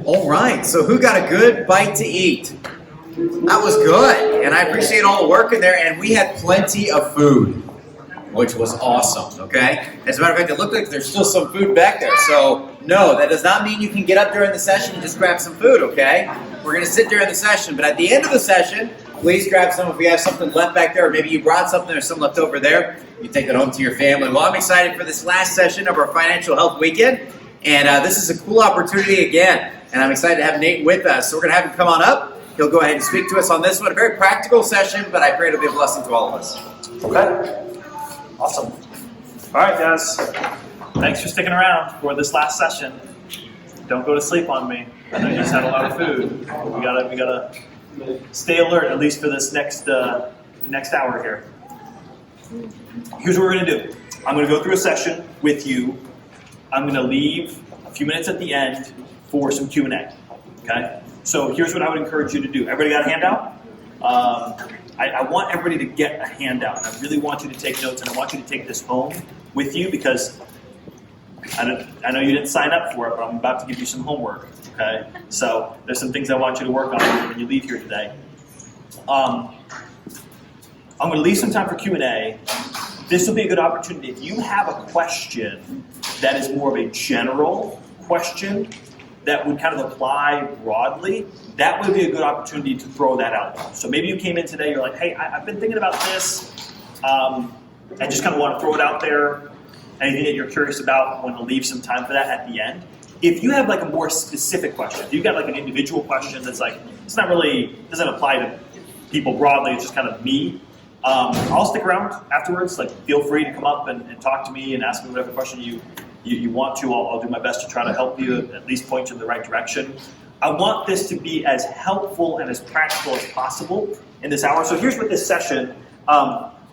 All right, so who got a good bite to eat? That was good, and I appreciate all the work in there, and we had plenty of food, which was awesome, okay? As a matter of fact, it looked like there's still some food back there, so no, that does not mean you can get up during the session and just grab some food, okay? We're going to sit during the session, but at the end of the session, please grab some if you have something left back there, or maybe you brought something or some left over there. You take it home to your family. Well, I'm excited for this last session of our Financial Health Weekend, and this is a cool opportunity again, and I'm excited to have Nate with us. So we're going to have him come on up. He'll go ahead and speak to us on this one. A very practical session, but I pray it'll be a blessing to all of us. Okay. Awesome. All right, guys. Thanks for sticking around for this last session. Don't go to sleep on me. I know you just had a lot of food. We gotta stay alert, at least for this next hour here. Here's what we're gonna do. I'm gonna go through a session with you. I'm gonna leave a few minutes at the end for some Q&A. Okay? So here's what I would encourage you to do. Everybody got a handout? I want everybody to get a handout. And I really want you to take notes, and I want you to take this home with you because I know you didn't sign up for it, but I'm about to give you some homework. Okay? So there's some things I want you to work on when you leave here today. I'm going to leave some time for Q&A. This will be a good opportunity. If you have a question that is more of a general question that would kind of apply broadly, that would be a good opportunity to throw that out there. So maybe you came in today, you're like, hey, I've been thinking about this. I just kind of want to throw it out there. Anything that you're curious about, I want to leave some time for that at the end. If you have like a more specific question, if you've got like an individual question that's like, it's not really, doesn't apply to people broadly, it's just kind of me, I'll stick around afterwards. Like, feel free to come up and talk to me and ask me whatever question you want to. I'll do my best to try to help you, at least point you in the right direction. I want this to be as helpful and as practical as possible in this hour. So here's what this session,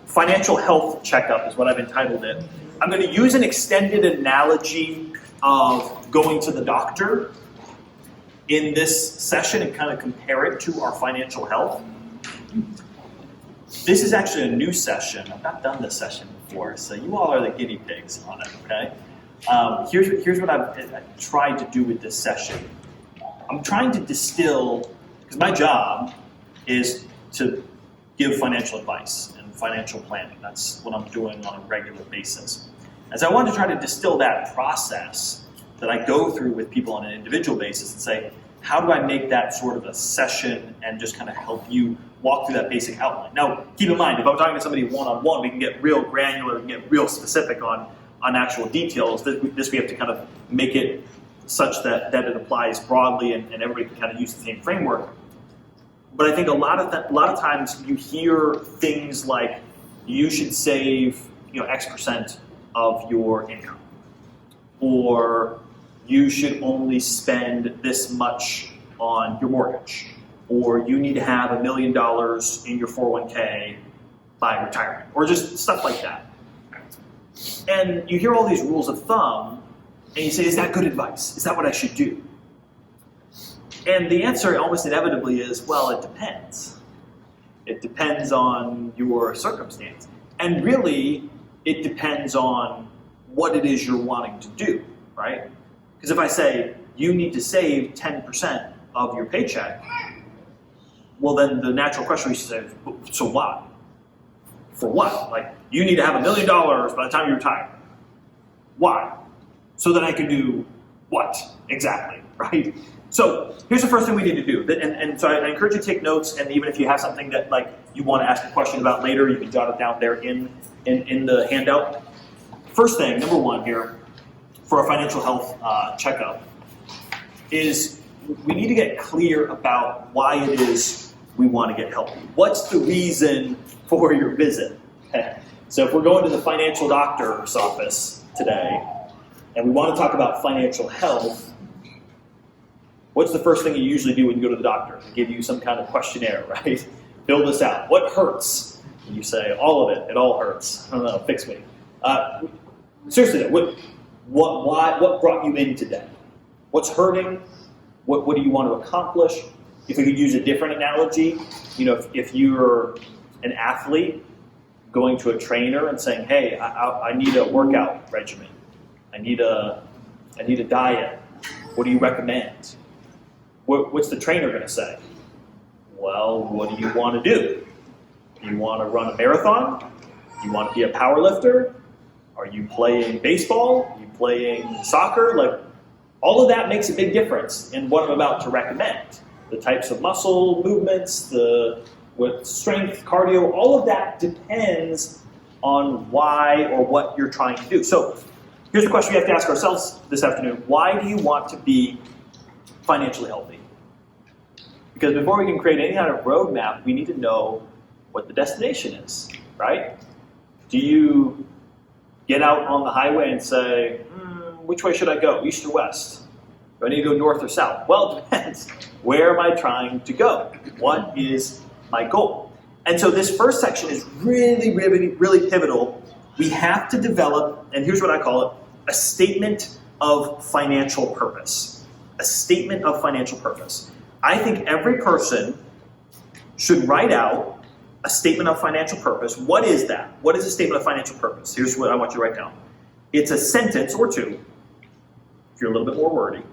Financial Health Checkup is what I've entitled it. I'm going to use an extended analogy of going to the doctor in this session and kind of compare it to our financial health. This is actually a new session. I've not done this session before, so you all are the guinea pigs on it, okay? Here's what I've tried to do with this session. I'm trying to distill, because my job is to give financial advice and financial planning. That's what I'm doing on a regular basis. As I want to try to distill that process that I go through with people on an individual basis and say, how do I make that sort of a session and just kind of help you walk through that basic outline? Now, keep in mind, if I'm talking to somebody one-on-one, we can get real granular, we can get real specific on actual details. This we have to kind of make it such that it applies broadly and everybody can kind of use the same framework. But I think a lot of times you hear things like you should save X% of your income, or you should only spend this much on your mortgage, or you need to have $1 million in your 401k by retirement, or just stuff like that. And you hear all these rules of thumb, and you say, is that good advice? Is that what I should do? And the answer almost inevitably is, well, it depends. It depends on your circumstance. And really, it depends on what it is you're wanting to do, right? Because if I say, you need to save 10% of your paycheck, well, then the natural question is, so what? For what? Like, you need to have $1 million by the time you retire. Why? So that I can do what exactly, right? So here's the first thing we need to do. And so I encourage you to take notes, and even if you have something that like you want to ask a question about later, you can jot it down there in the handout. First thing, number one here, for our financial health checkup, is we need to get clear about why it is we want to get help. What's the reason for your visit? Okay. So if we're going to the financial doctor's office today, and we want to talk about financial health, what's the first thing you usually do when you go to the doctor? They give you some kind of questionnaire, right? Fill this out. What hurts? And you say, all of it. It all hurts. I don't know. Fix me. Seriously, what brought you in today? What's hurting? What do you want to accomplish? If we could use a different analogy, if you're an athlete going to a trainer and saying, hey, I need a workout regimen. I need a diet. What do you recommend? what's the trainer going to say? Well, what do you want to do? Do you want to run a marathon? Do you want to be a power lifter? Are you playing baseball? Are you playing soccer? Like, all of that makes a big difference in what I'm about to recommend. The types of muscle movements, with strength, cardio, all of that depends on why or what you're trying to do. So here's the question we have to ask ourselves this afternoon. Why do you want to be financially healthy? Because before we can create any kind of roadmap, we need to know what the destination is, right? Do you get out on the highway and say, which way should I go, east or west? Do I need to go north or south? Well, it depends. Where am I trying to go? What is my goal? And so this first section is really, really, really pivotal. We have to develop, and here's what I call it, a statement of financial purpose. A statement of financial purpose. I think every person should write out a statement of financial purpose. What is that? What is a statement of financial purpose? Here's what I want you to write down. It's a sentence or two. If you're a little bit more wordy, you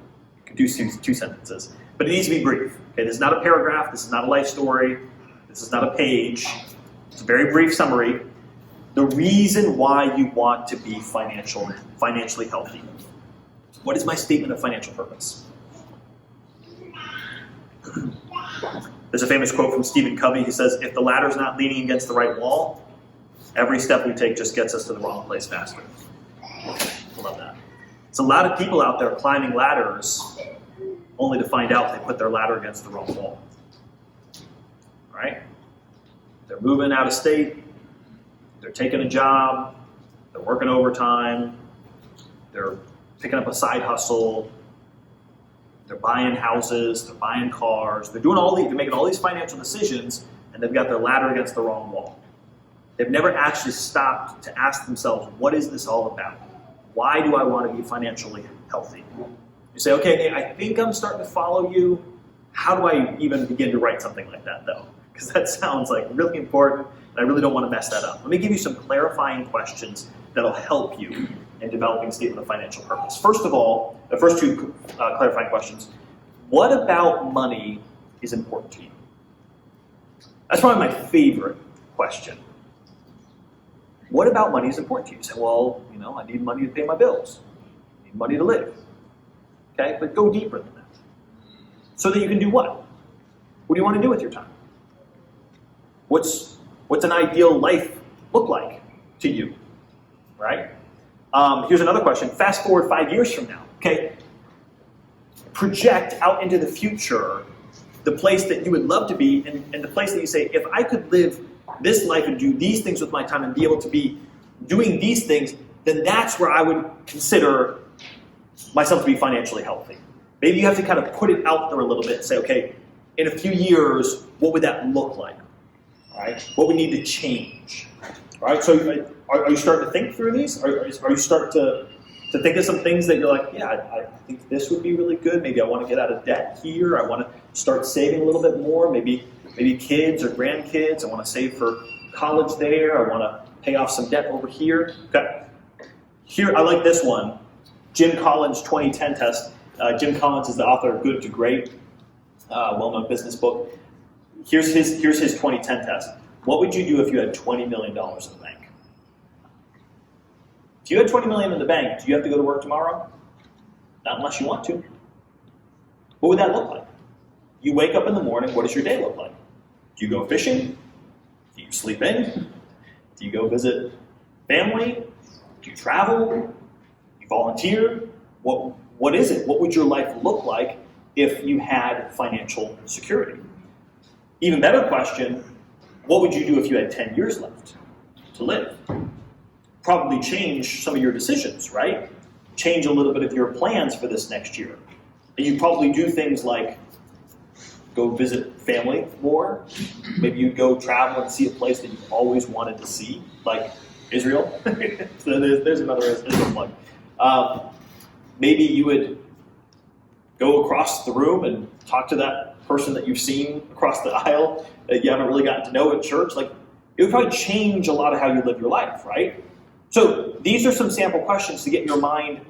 can do two sentences. But it needs to be brief. Okay, this is not a paragraph. This is not a life story. This is not a page. It's a very brief summary. The reason why you want to be financially healthy. What is my statement of financial purpose? There's a famous quote from Stephen Covey. He says, if the ladder's not leaning against the right wall, every step we take just gets us to the wrong place faster. I love that. It's a lot of people out there climbing ladders only to find out they put their ladder against the wrong wall. All right? They're moving out of state. They're taking a job. They're working overtime. They're picking up a side hustle. They're buying houses. They're buying cars. They're making all these financial decisions, and they've got their ladder against the wrong wall. They've never actually stopped to ask themselves, what is this all about? Why do I want to be financially healthy? You say, okay, Nate, I think I'm starting to follow you. How do I even begin to write something like that, though? Because that sounds like really important, and I really don't want to mess that up. Let me give you some clarifying questions that'll help you in developing a statement of financial purpose. First of all, the first two clarifying questions. What about money is important to you? That's probably my favorite question. What about money is important to you? You say, well, I need money to pay my bills. I need money to live. Okay, but go deeper than that. So that you can do what? What do you want to do with your time? What's an ideal life look like to you? Right? Here's another question. Fast forward 5 years from now. Okay, project out into the future the place that you would love to be, and the place that you say, if I could live this life and do these things with my time and be able to be doing these things, then that's where I would consider myself to be financially healthy. Maybe you have to kind of put it out there a little bit and say, okay, in a few years, what would that look like? All right? What would need to change? All right? So are you starting to think through these? Are you starting to think of some things that you're like, yeah, I think this would be really good. Maybe I want to get out of debt here. I want to start saving a little bit more. Maybe kids or grandkids. I want to save for college there. I want to pay off some debt over here. Okay. Here, I like this one. Jim Collins' 2010 test. Jim Collins is the author of Good to Great, well-known business book. Here's his 2010 test. What would you do if you had $20 million in the bank? If you had $20 million in the bank, do you have to go to work tomorrow? Not unless you want to. What would that look like? You wake up in the morning, what does your day look like? Do you go fishing? Do you sleep in? Do you go visit family? Do you travel? Do you volunteer? What is it? What would your life look like if you had financial security? Even better question, what would you do if you had 10 years left to live? Probably change some of your decisions, right? Change a little bit of your plans for this next year. And you probably do things like go visit family more. Maybe you'd go travel and see a place that you've always wanted to see, like Israel. So there's another Israel plug. Maybe you would go across the room and talk to that person that you've seen across the aisle that you haven't really gotten to know at church. Like, it would probably change a lot of how you live your life, right? So these are some sample questions to get your mind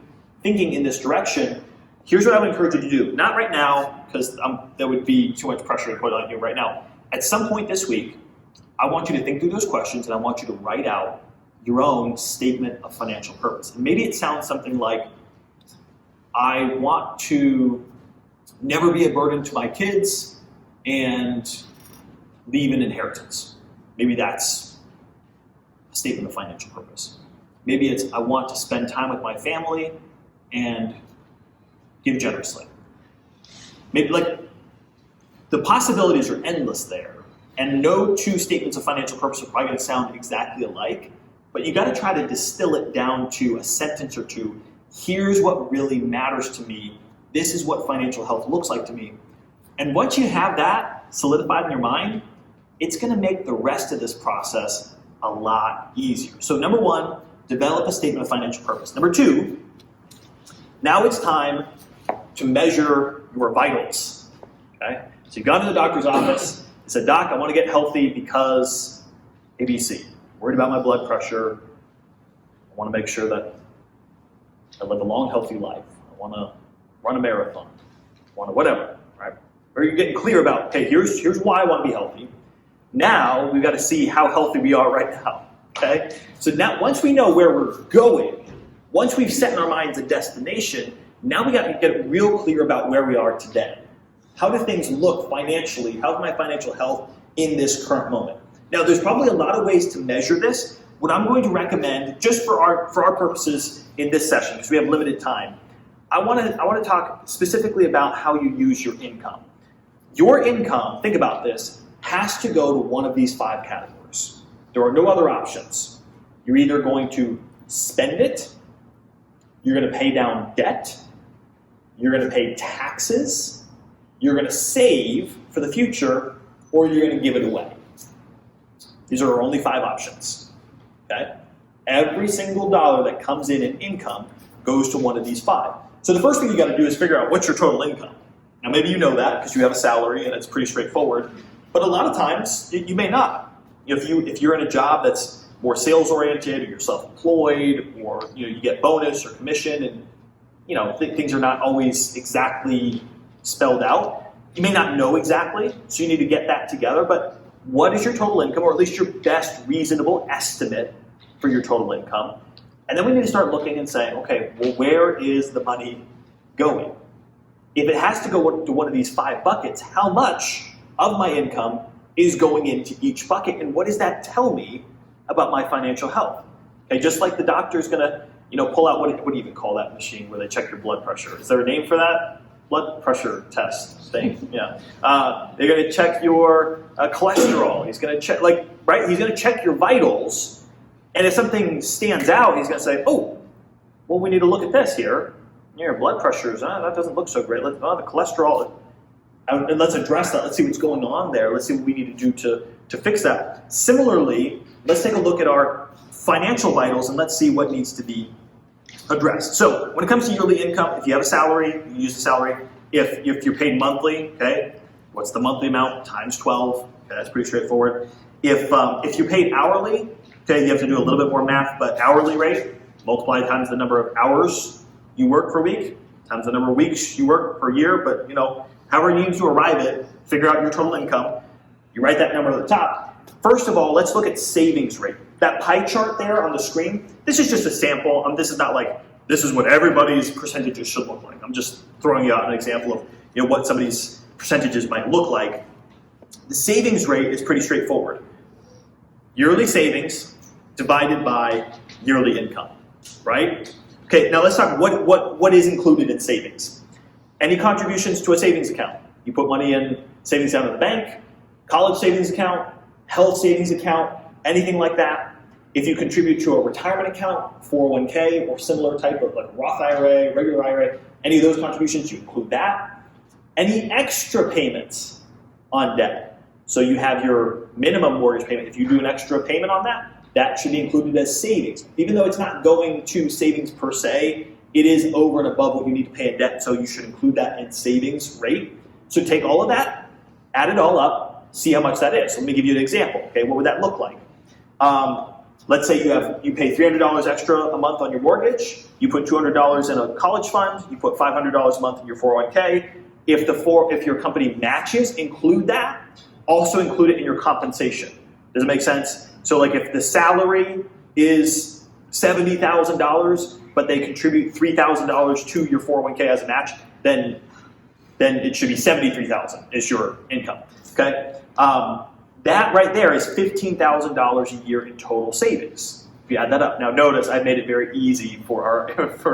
thinking in this direction. here's what I would encourage you to do. Not right now, because that would be too much pressure to put on you right now. At some point this week, I want you to think through those questions, and I want you to write out your own statement of financial purpose. And maybe it sounds something like, I want to never be a burden to my kids and leave an inheritance. Maybe that's a statement of financial purpose. Maybe it's, I want to spend time with my family and give generously. Maybe, like, the possibilities are endless there, and no two statements of financial purpose are probably going to sound exactly alike, but you got to try to distill it down to a sentence or two. Here's what really matters to me. This is what financial health looks like to me. And once you have that solidified in your mind, it's going to make the rest of this process a lot easier. So number one, develop a statement of financial purpose. Number two, now it's time to measure your vitals. Okay? So you've gone to the doctor's office and said, Doc, I want to get healthy because ABC. I'm worried about my blood pressure. I want to make sure that I live a long, healthy life. I want to run a marathon. I want to whatever, right? Or you're getting clear about, okay, here's why I want to be healthy. Now we've got to see how healthy we are right now, okay? So now once we know where we're going, once we've set in our minds a destination, now we got to get real clear about where we are today. How do things look financially? How's my financial health in this current moment? Now, there's probably a lot of ways to measure this. What I'm going to recommend, just for our purposes in this session, because we have limited time, I want to talk specifically about how you use your income. Your income, think about this, has to go to one of these 5 categories. There are no other options. You're either going to spend it, you're going to pay down debt, you're going to pay taxes, you're going to save for the future, or you're going to give it away. These are our only 5 options. Okay? Every single dollar that comes in income goes to one of these 5. So the first thing you got to do is figure out what's your total income. Now maybe you know that because you have a salary and it's pretty straightforward, but a lot of times you may not. If you're in a job that's more sales oriented, or you're self-employed, or you get bonus or commission, and things are not always exactly spelled out. You may not know exactly, so you need to get that together. But what is your total income, or at least your best reasonable estimate for your total income? And then we need to start looking and saying, okay, well, where is the money going? If it has to go to one of these 5 buckets, how much of my income is going into each bucket, and what does that tell me about my financial health? Okay, just like the doctor's going to, pull out, what do you even call that machine where they check your blood pressure? Is there a name for that? Blood pressure test thing, yeah. They're going to check your cholesterol. He's going to check, He's going to check your vitals, and if something stands out, he's going to say, oh, well, we need to look at this here. Your blood pressure, that doesn't look so great. The cholesterol, and let's address that. Let's see what's going on there. Let's see what we need to do to fix that. Similarly, let's take a look at our financial vitals, and let's see what needs to be addressed. So when it comes to yearly income, if you have a salary, you can use the salary. If you're paid monthly, okay, what's the monthly amount times 12? Okay, that's pretty straightforward. If you're paid hourly, okay, you have to do a little bit more math, but hourly rate, multiply times the number of hours you work per week, times the number of weeks you work per year, but however you need to arrive at, figure out your total income. You write that number at the top. First of all, let's look at savings rate. That pie chart there on the screen, this is just a sample. This is not this is what everybody's percentages should look like. I'm just throwing you out an example of what some of these percentages might look like. The savings rate is pretty straightforward. Yearly savings divided by yearly income, right? Okay, now let's talk what is included in savings. Any contributions to a savings account. You put money in savings down at the bank, college savings account, health savings account, anything like that. If you contribute to a retirement account, 401k, or similar type of Roth IRA, regular IRA, any of those contributions, you include that. Any extra payments on debt. So you have your minimum mortgage payment. If you do an extra payment on that, that should be included as savings. Even though it's not going to savings per se, it is over and above what you need to pay in debt, so you should include that in savings rate. So take all of that, add it all up, see how much that is. So let me give you an example. Okay, what would that look like? Let's say you pay $300 extra a month on your mortgage. You put $200 in a college fund. You put $500 a month in your 401k. If your company matches, include that. Also include it in your compensation. Does it make sense? So like if the salary is $70,000, but they contribute $3,000 to your 401k as a match, then it should be $73,000 is your income. Okay, that right there is $15,000 a year in total savings. If you add that up, now notice I made it very easy for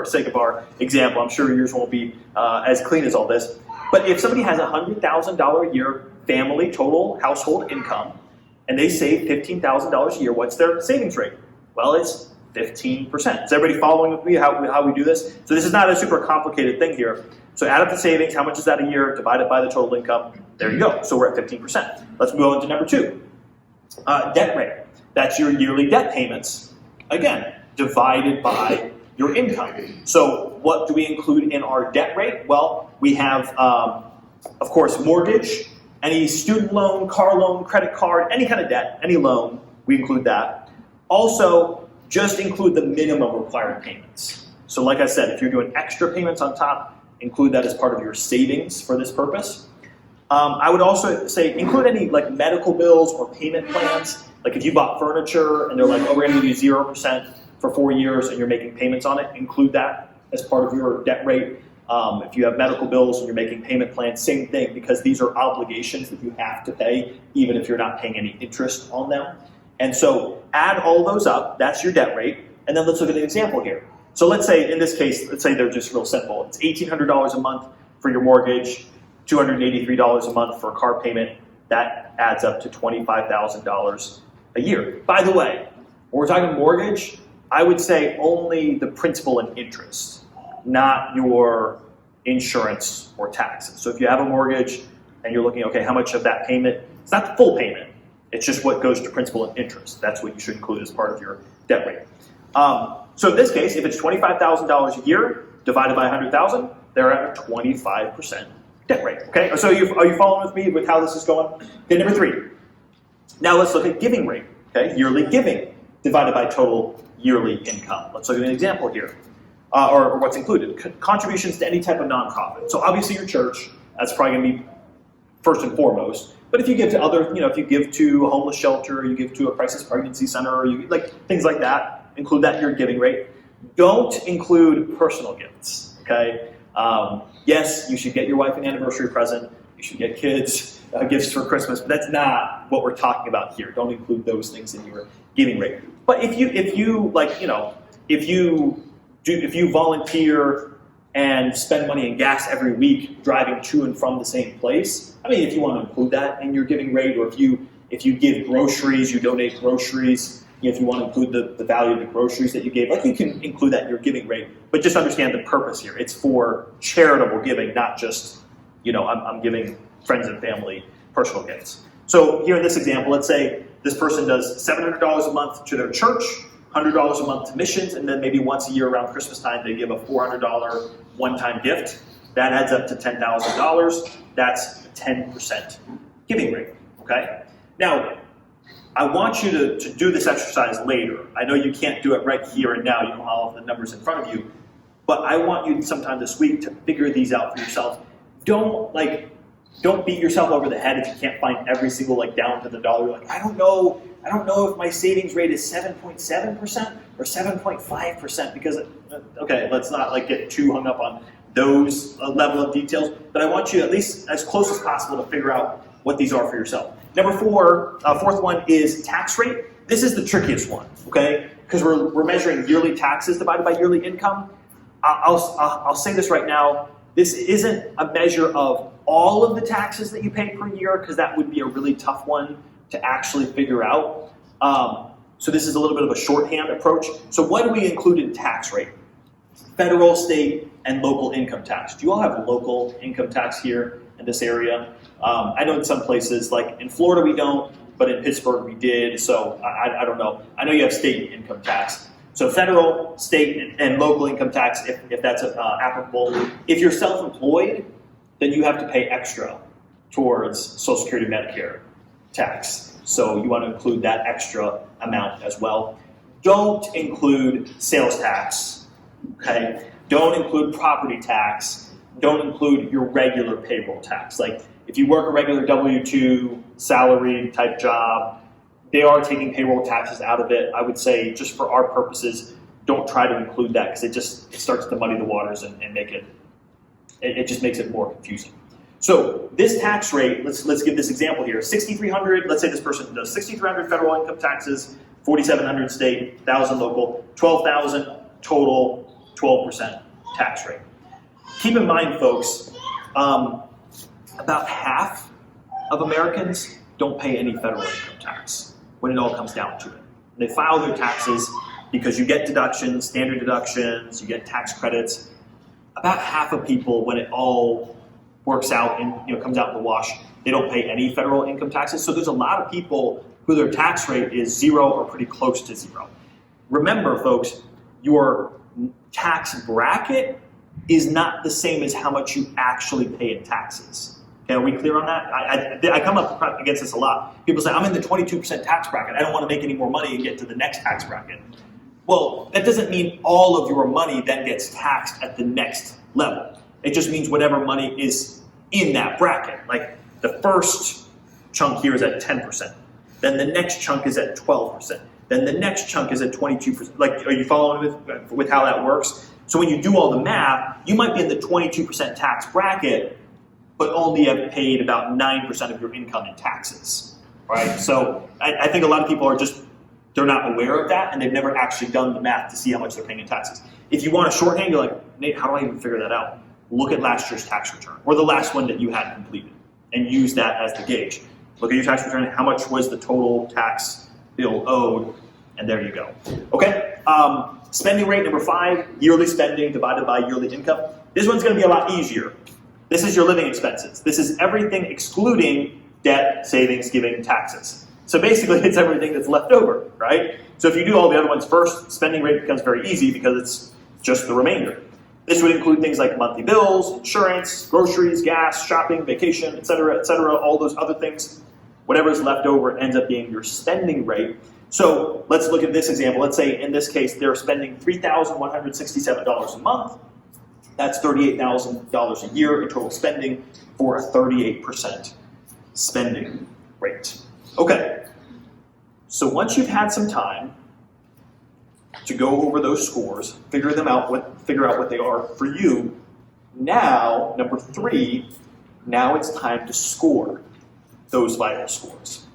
sake of our example. I'm sure yours won't be as clean as all this. But if somebody has $100,000 a year family total household income, and they save $15,000 a year, what's their savings rate? Well, it's 15%. Is everybody following with me how we do this? So this is not a super complicated thing here. So add up the savings, how much is that a year, divided by the total income. There you go. So we're at 15%. Let's move on to number 2. Debt rate. That's your yearly debt payments. Again, divided by your income. So what do we include in our debt rate? Well, we have, of course, mortgage, any student loan, car loan, credit card, any kind of debt, any loan, we include that. Also, just include the minimum required payments. So like I said, if you're doing extra payments on top, include that as part of your savings for this purpose. I would also say include any like medical bills or payment plans. Like if you bought furniture and they're like, oh, we're going to give you 0% for 4 years and you're making payments on it, include that as part of your debt rate. If you have medical bills and you're making payment plans, same thing, because these are obligations that you have to pay, even if you're not paying any interest on them. And so add all those up, that's your debt rate, and then let's look at an example here. So let's say, in this case, let's say they're just real simple. It's $1,800 a month for your mortgage, $283 a month for a car payment. That adds up to $25,000 a year. By the way, when we're talking mortgage, I would say only the principal and interest, not your insurance or taxes. So if you have a mortgage and you're looking, okay, how much of that payment, it's not the full payment, it's just what goes to principal and interest. That's what you should include as part of your debt rate. So in this case, if it's $25,000 a year divided by 100,000, they're at a 25% debt rate. Okay, so are you following with me with how this is going? Okay, number 3. Now let's look at giving rate. Okay, yearly giving divided by total yearly income. Let's look at an example here, or what's included. Contributions to any type of nonprofit. So obviously your church, that's probably going to be first and foremost. But if you give to other, if you give to a homeless shelter, you give to a crisis pregnancy center, or you like things like that, include that in your giving rate. Don't include personal gifts. Okay. Yes, you should get your wife an anniversary present. You should get kids gifts for Christmas, but that's not what we're talking about here. Don't include those things in your giving rate. But if you volunteer and spend money in gas every week driving to and from the same place, I mean, if you want to include that in your giving rate, or if you give groceries, you donate groceries, if you want to include the value of the groceries that you gave, like you can include that in your giving rate. But just understand the purpose here. It's for charitable giving, not just, I'm giving friends and family personal gifts. So here in this example, let's say this person does $700 a month to their church, $100 a month to missions, and then maybe once a year around Christmas time, they give a $400 one-time gift. That adds up to $10,000. That's a 10% giving rate, okay? Now, I want you to do this exercise later. I know you can't do it right here and now. You don't have all of the numbers in front of you. But I want you sometime this week to figure these out for yourself. Don't beat yourself over the head if you can't find every single down to the dollar. You're like, I don't know if my savings rate is 7.7% or 7.5% because, okay, let's not get too hung up on those level of details. But I want you at least as close as possible to figure out what these are for yourself. Number 4, fourth one is tax rate. This is the trickiest one, okay? Because we're measuring yearly taxes divided by yearly income. I'll say this right now. This isn't a measure of all of the taxes that you pay per year, because that would be a really tough one to actually figure out. So this is a little bit of a shorthand approach. So what do we include in tax rate? Federal, state, and local income tax. Do you all have local income tax here in this area? I know in some places, like in Florida we don't, but in Pittsburgh we did, so I don't know. I know you have state income tax. So federal, state, and local income tax, if that's applicable. If you're self-employed, then you have to pay extra towards Social Security, Medicare tax. So you want to include that extra amount as well. don't include sales tax, okay? Don't include property tax. Don't include your regular payroll tax. Like if you work a regular W-2 salary type job, they are taking payroll taxes out of it. I would say just for our purposes, don't try to include that because it starts to muddy the waters and make it just makes it more confusing. So this tax rate, let's give this example here. 6,300, let's say this person does 6,300 federal income taxes, 4,700 state, 1,000 local, 12,000 total, 12% tax rate. Keep in mind, folks, about half of Americans don't pay any federal income tax when it all comes down to it. They file their taxes because you get deductions, standard deductions, you get tax credits. About half of people, when it all works out and comes out in the wash, they don't pay any federal income taxes. So there's a lot of people who their tax rate is 0 or pretty close to 0. Remember, folks, your tax bracket is not the same as how much you actually pay in taxes. Okay, are we clear on that? I come up against this a lot. People say, I'm in the 22% tax bracket. I don't want to make any more money and get to the next tax bracket. Well, that doesn't mean all of your money then gets taxed at the next level. It just means whatever money is in that bracket. Like the first chunk here is at 10%. Then the next chunk is at 12%. Then the next chunk is at 22%. Like, are you following with how that works? So when you do all the math, you might be in the 22% tax bracket, but only have paid about 9% of your income in taxes, right? So I think a lot of people are they're not aware of that, and they've never actually done the math to see how much they're paying in taxes. If you want a shorthand, you're like, Nate, how do I even figure that out? Look at last year's tax return, or the last one that you had completed, and use that as the gauge. Look at your tax return, how much was the total tax bill owed, and there you go. Okay, spending rate number 5, yearly spending divided by yearly income. This one's gonna be a lot easier. This is your living expenses. This is everything excluding debt, savings, giving, taxes. So basically, it's everything that's left over, right? So if you do all the other ones first, spending rate becomes very easy because it's just the remainder. This would include things like monthly bills, insurance, groceries, gas, shopping, vacation, et cetera, all those other things. Whatever is left over ends up being your spending rate. So let's look at this example. Let's say in this case, they're spending $3,167 a month. That's $38,000 a year in total spending for a 38% spending rate. Okay, so once you've had some time to go over those scores, figure out what they are for you, now, number 3, now it's time to score those vital scores.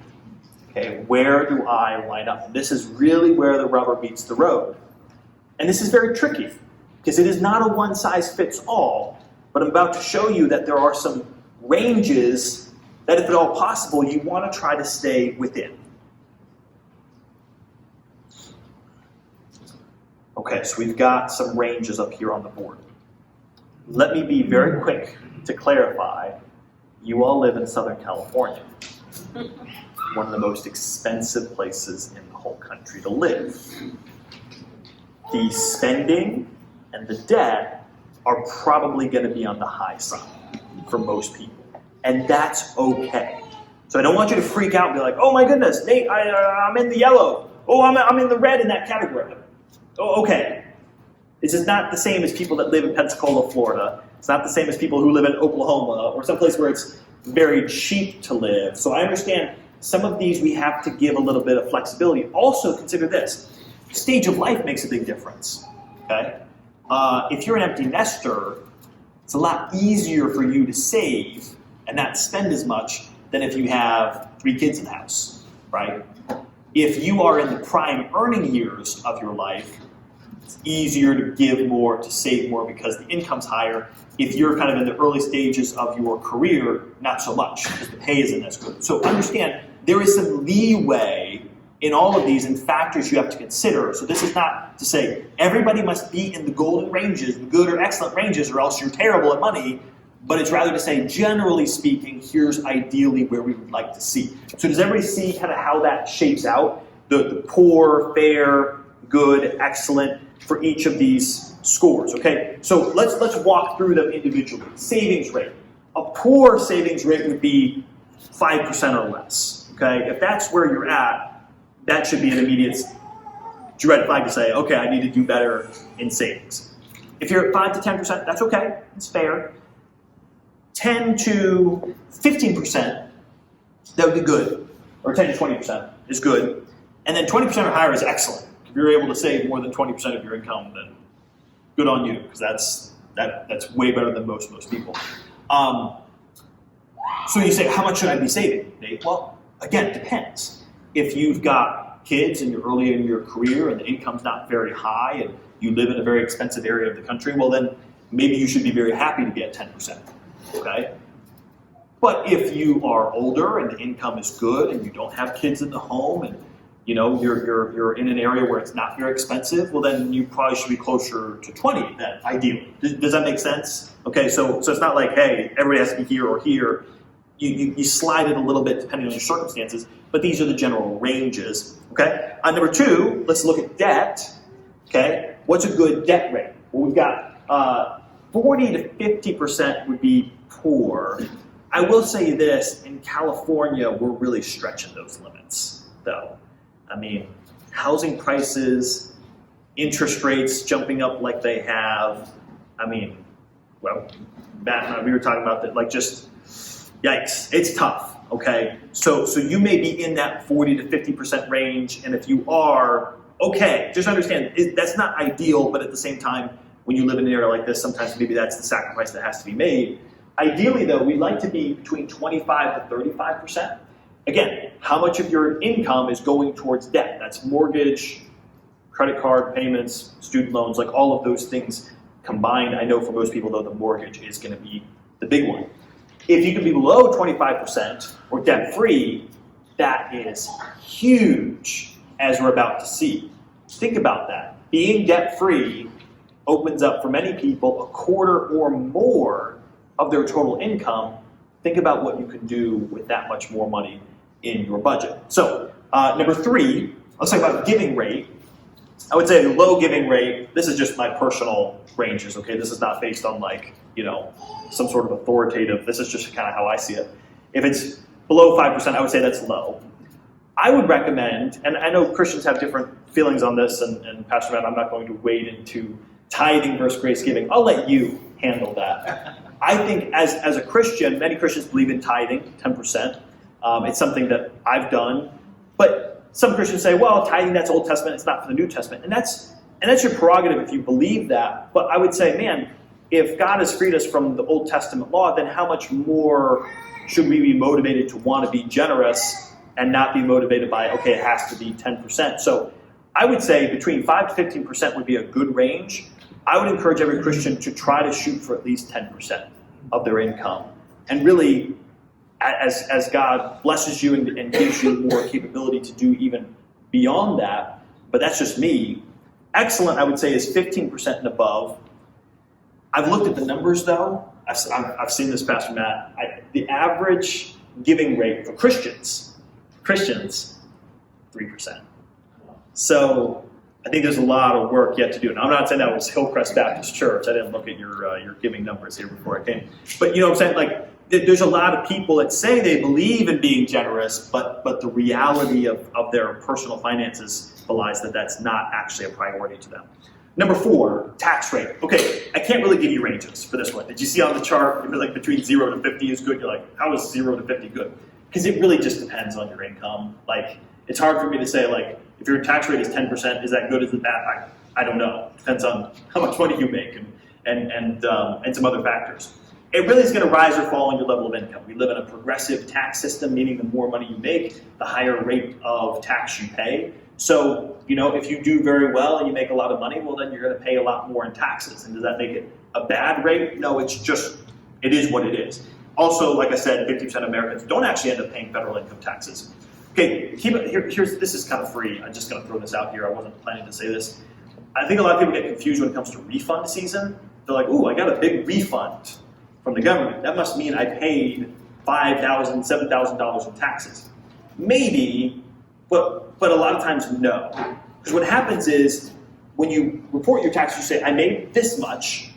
Okay, where do I line up? This is really where the rubber meets the road. And this is very tricky, because it is not a one-size-fits-all, but I'm about to show you that there are some ranges that, if at all possible, you want to try to stay within. Okay, so we've got some ranges up here on the board. Let me be very quick to clarify. You all live in Southern California, one of the most expensive places in the whole country to live. The spending and the debt are probably going to be on the high side for most people. And that's okay. So I don't want you to freak out and be like, oh my goodness, Nate, I'm in the yellow. Oh, I'm in the red in that category. Oh, okay. This is not the same as people that live in Pensacola, Florida. It's not the same as people who live in Oklahoma or someplace where it's very cheap to live. So I understand some of these we have to give a little bit of flexibility. Also consider this. Stage of life makes a big difference. Okay? If you're an empty nester, it's a lot easier for you to save and not spend as much than if you have 3 kids in the house, right? If you are in the prime earning years of your life, it's easier to give more, to save more because the income's higher. If you're kind of in the early stages of your career, not so much because the pay isn't as good. So understand, there is some leeway in all of these and factors you have to consider. So this is not to say everybody must be in the golden ranges, the good or excellent ranges, or else you're terrible at money. But it's rather to say, generally speaking, here's ideally where we would like to see. So does everybody see kind of how that shapes out? The poor, fair, good, excellent for each of these scores, okay? So let's walk through them individually. Savings rate. A poor savings rate would be 5% or less, okay? If that's where you're at, that should be an immediate It's a red flag to say, okay, I need to do better in savings. If you're at 5 to 10%, that's okay. It's fair. 10 to 15%, that would be good. Or 10 to 20% is good. And then 20% or higher is excellent. If you're able to save more than 20% of your income, then good on you, because that's way better than most people. So you say, how much should I be saving, Nate? Well, again, it depends. If you've got kids and you're early in your career and the income's not very high and you live in a very expensive area of the country, well then maybe you should be very happy to be at 10%, okay? But if you are older and the income is good and you don't have kids in the home and you're in an area where it's not very expensive, well then you probably should be closer to 20 then, ideally. Does that make sense? Okay, so it's not like, hey, everybody has to be here or here. You slide it a little bit depending on your circumstances, but these are the general ranges, okay? Number 2, let's look at debt, okay? What's a good debt rate? Well, we've got 40 to 50% would be poor. I will say this, in California, we're really stretching those limits, though. I mean, housing prices, interest rates jumping up like they have. I mean, well, Matt and I, we were talking about that, like just, yikes, it's tough, okay? So you may be in that 40 to 50% range, and if you are, okay, just understand, that's not ideal, but at the same time, when you live in an area like this, sometimes maybe that's the sacrifice that has to be made. Ideally, though, we'd like to be between 25 to 35%. Again, how much of your income is going towards debt? That's mortgage, credit card payments, student loans, like all of those things combined. I know for most people, though, the mortgage is going to be the big one. If you can be below 25% or debt-free, that is huge, as we're about to see. Think about that. Being debt-free opens up for many people a quarter or more of their total income. Think about what you can do with that much more money in your budget. So, number 3, let's talk about giving rate. I would say the low giving rate, this is just my personal ranges, okay? This is not based on some sort of authoritative, this is just kind of how I see it. If it's below 5%, I would say that's low. I would recommend, and I know Christians have different feelings on this, and Pastor Matt, I'm not going to wade into tithing versus grace giving. I'll let you handle that. I think as a Christian, many Christians believe in tithing, 10%. It's something that I've done. But some Christians say, well, tithing, that's Old Testament, it's not for the New Testament. And that's your prerogative if you believe that. But I would say, man, if God has freed us from the Old Testament law, then how much more should we be motivated to want to be generous and not be motivated by, okay, it has to be 10%. So I would say between 5 to 15% would be a good range. I would encourage every Christian to try to shoot for at least 10% of their income. And really, as God blesses you and gives you more capability to do even beyond that, but that's just me. Excellent, I would say, is 15% and above. I've looked at the numbers, though. I've seen this, Pastor Matt. The average giving rate for Christians, 3%. So I think there's a lot of work yet to do. And I'm not saying that was Hillcrest Baptist Church. I didn't look at your giving numbers here before I came. But you know what I'm saying? Like, there's a lot of people that say they believe in being generous, but the reality of their personal finances belies that that's not actually a priority to them. Number 4, tax rate. Okay, I can't really give you ranges for this one. Did you see on the chart, if you're like between 0 to 50 is good? You're like, how is 0 to 50 good? Because it really just depends on your income. Like, it's hard for me to say, like, if your tax rate is 10%, is that good, is it bad? I don't know. It depends on how much money you make and some other factors. It really is going to rise or fall on your level of income. We live in a progressive tax system, meaning the more money you make, the higher rate of tax you pay. So, if you do very well and you make a lot of money, well, then you're going to pay a lot more in taxes. And does that make it a bad rate? No, it is what it is. Also, like I said, 50% of Americans don't actually end up paying federal income taxes. Okay, this is kind of free. I'm just going to throw this out here. I wasn't planning to say this. I think a lot of people get confused when it comes to refund season. They're like, ooh, I got a big refund from the government. That must mean I paid $5,000, $7,000 in taxes. Maybe, but a lot of times, no. Because what happens is, when you report your taxes, you say, I made this much,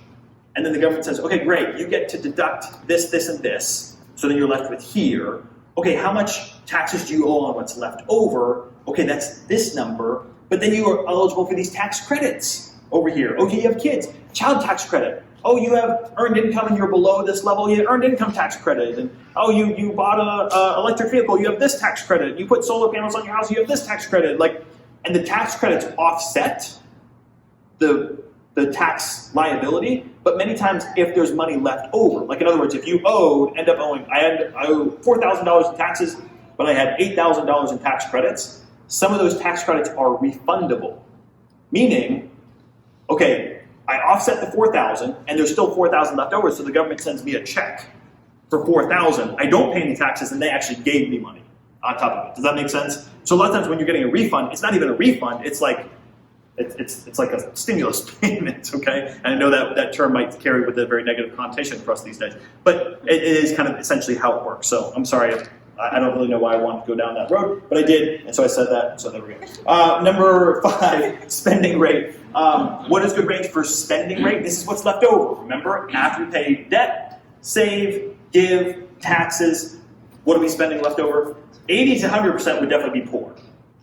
and then the government says, okay, great, you get to deduct this, this, and this, so then you're left with here. Okay, how much taxes do you owe on what's left over? Okay, that's this number. But then you are eligible for these tax credits over here. Okay, you have kids, child tax credit. Oh, you have earned income and you're below this level, you have earned income tax credit. And oh, you bought an electric vehicle, you have this tax credit. You put solar panels on your house, you have this tax credit. And the tax credits offset the tax liability, but many times if there's money left over, like in other words, if you I owe $4,000 in taxes, but I had $8,000 in tax credits, some of those tax credits are refundable. Meaning, okay, I offset the $4,000 and there's still $4,000 left over, so the government sends me a check for $4,000. I don't pay any taxes and they actually gave me money on top of it. Does that make sense? So a lot of times when you're getting a refund, it's not even a refund, it's like a stimulus payment, okay? And I know that term might carry with a very negative connotation for us these days, but it is kind of essentially how it works. So I'm sorry, I don't really know why I wanted to go down that road, but I did, and so I said that, so there we go. Number 5, spending rate. What is good range for spending rate? This is what's left over. Remember, after we pay debt, save, give, taxes, what are we spending left over? 80 to 100% would definitely be poor.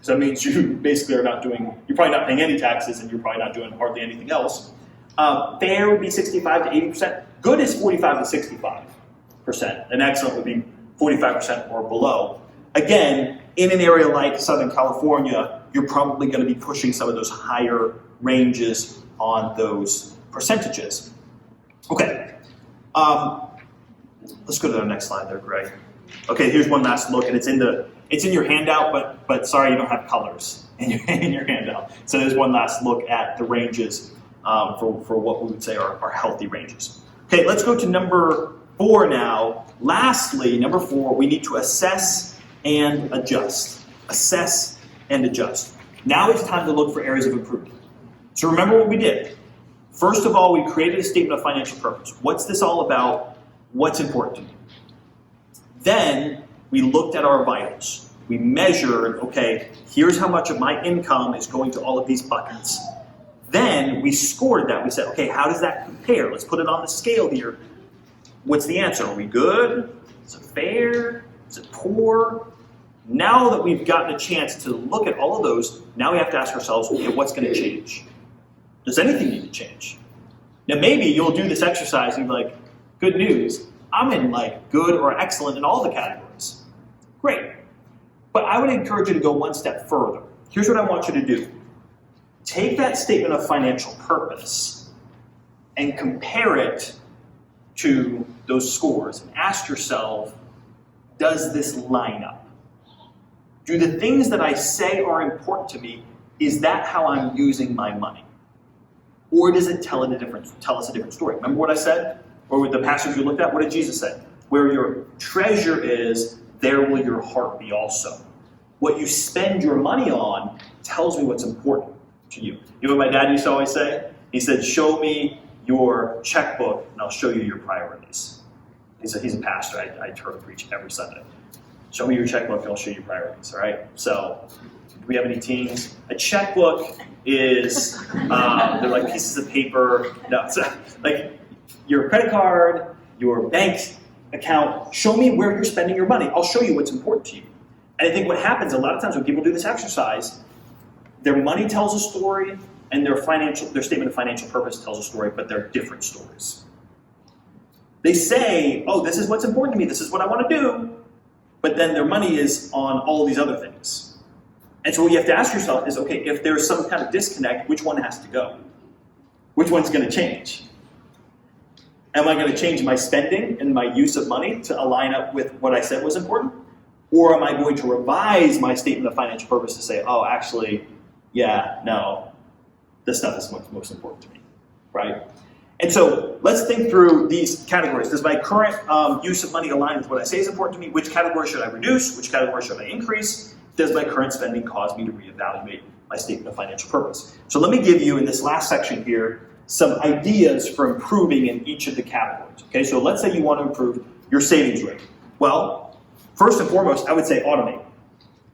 So that means you basically are not doing, you're probably not paying any taxes and you're probably not doing hardly anything else. Fair would be 65 to 80%. Good is 45 to 65%. And excellent would be 45% or below. Again, in an area like Southern California, you're probably going to be pushing some of those higher ranges on those percentages. Okay. Let's go to the next slide there, Greg. Okay, here's one last look, and it's in your handout, but sorry you don't have colors in your handout. So there's one last look at the ranges for what we would say are healthy ranges. Okay, let's go to number 4 now. Lastly, number 4, we need to assess and adjust. Assess and adjust. Now it's time to look for areas of improvement. So remember what we did. First of all, we created a statement of financial purpose. What's this all about? What's important to me? Then we looked at our vitals. We measured, okay, here's how much of my income is going to all of these buckets. Then we scored that. We said, okay, how does that compare? Let's put it on the scale here. What's the answer? Are we good? Is it fair? Is it poor? Now that we've gotten a chance to look at all of those, now we have to ask ourselves, okay, what's going to change? Does anything need to change? Now maybe you'll do this exercise and you're like, good news, I'm in like good or excellent in all the categories. Great. But I would encourage you to go one step further. Here's what I want you to do. Take that statement of financial purpose and compare it to those scores and ask yourself, does this line up? Do the things that I say are important to me, is that how I'm using my money? Or does it tell us a different story? Remember what I said? Or with the passage we looked at, what did Jesus say? Where your treasure is, there will your heart be also. What you spend your money on tells me what's important to you. You know what my dad used to always say? He said, show me your checkbook and I'll show you your priorities. He's a pastor. I turn to preach every Sunday. Show me your checkbook and I'll show you your priorities, all right? So, do we have any teens? A checkbook is, they're like pieces of paper. No, it's like your credit card, your bank account. Show me where you're spending your money. I'll show you what's important to you. And I think what happens a lot of times when people do this exercise, their money tells a story and their statement of financial purpose tells a story, but they're different stories. They say, oh, this is what's important to me, this is what I want to do, but then their money is on all these other things. And so what you have to ask yourself is, okay, if there's some kind of disconnect, which one has to go? Which one's going to change? Am I going to change my spending and my use of money to align up with what I said was important? Or am I going to revise my statement of financial purpose to say, oh, actually, yeah, no, this stuff is what's most important to me, right? And so let's think through these categories. Does my current use of money align with what I say is important to me? Which category should I reduce? Which category should I increase? Does my current spending cause me to reevaluate my statement of financial purpose? So let me give you, in this last section here, some ideas for improving in each of the categories. Okay, so let's say you want to improve your savings rate. Well, first and foremost, I would say automate.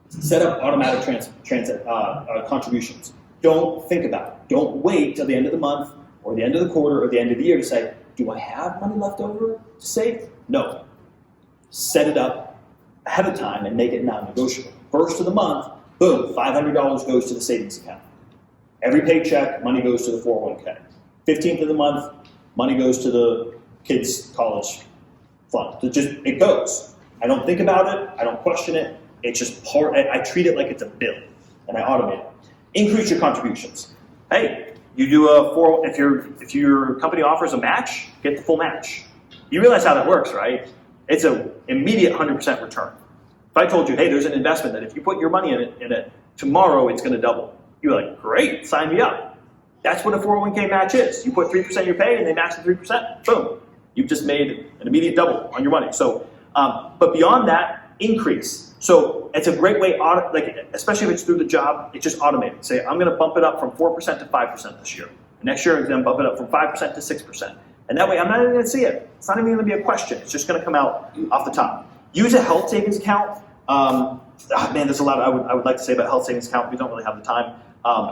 Set up automatic contributions. Don't think about it. Don't wait till the end of the month or the end of the quarter or the end of the year to say, do I have money left over to save? No. Set it up ahead of time and make it non-negotiable. First of the month, Boom, $500 goes to the savings account. Every paycheck, money goes to the 401k. 15th of the month, money goes to the kids' college fund. It goes. I don't think about it. I don't question it. It's just part. I treat it like it's a bill, and I automate it. Increase your contributions. Hey, you do if your company offers a match, get the full match. You realize how that works, right? It's an immediate 100% return. If I told you, hey, there's an investment that if you put your money in it tomorrow it's going to double. You're like, great, sign me up. That's what a 401k match is. You put 3% of your pay and they match the 3%. Boom. You've just made an immediate double on your money. So, but beyond that, increase. So it's a great way, especially if it's through the job, it's just automated. Say, I'm going to bump it up from 4% to 5% this year. Next year, I'm going to bump it up from 5% to 6%. And that way, I'm not even going to see it. It's not even going to be a question. It's just going to come out off the top. Use a health savings account. There's a lot I would like to say about health savings account. We don't really have the time.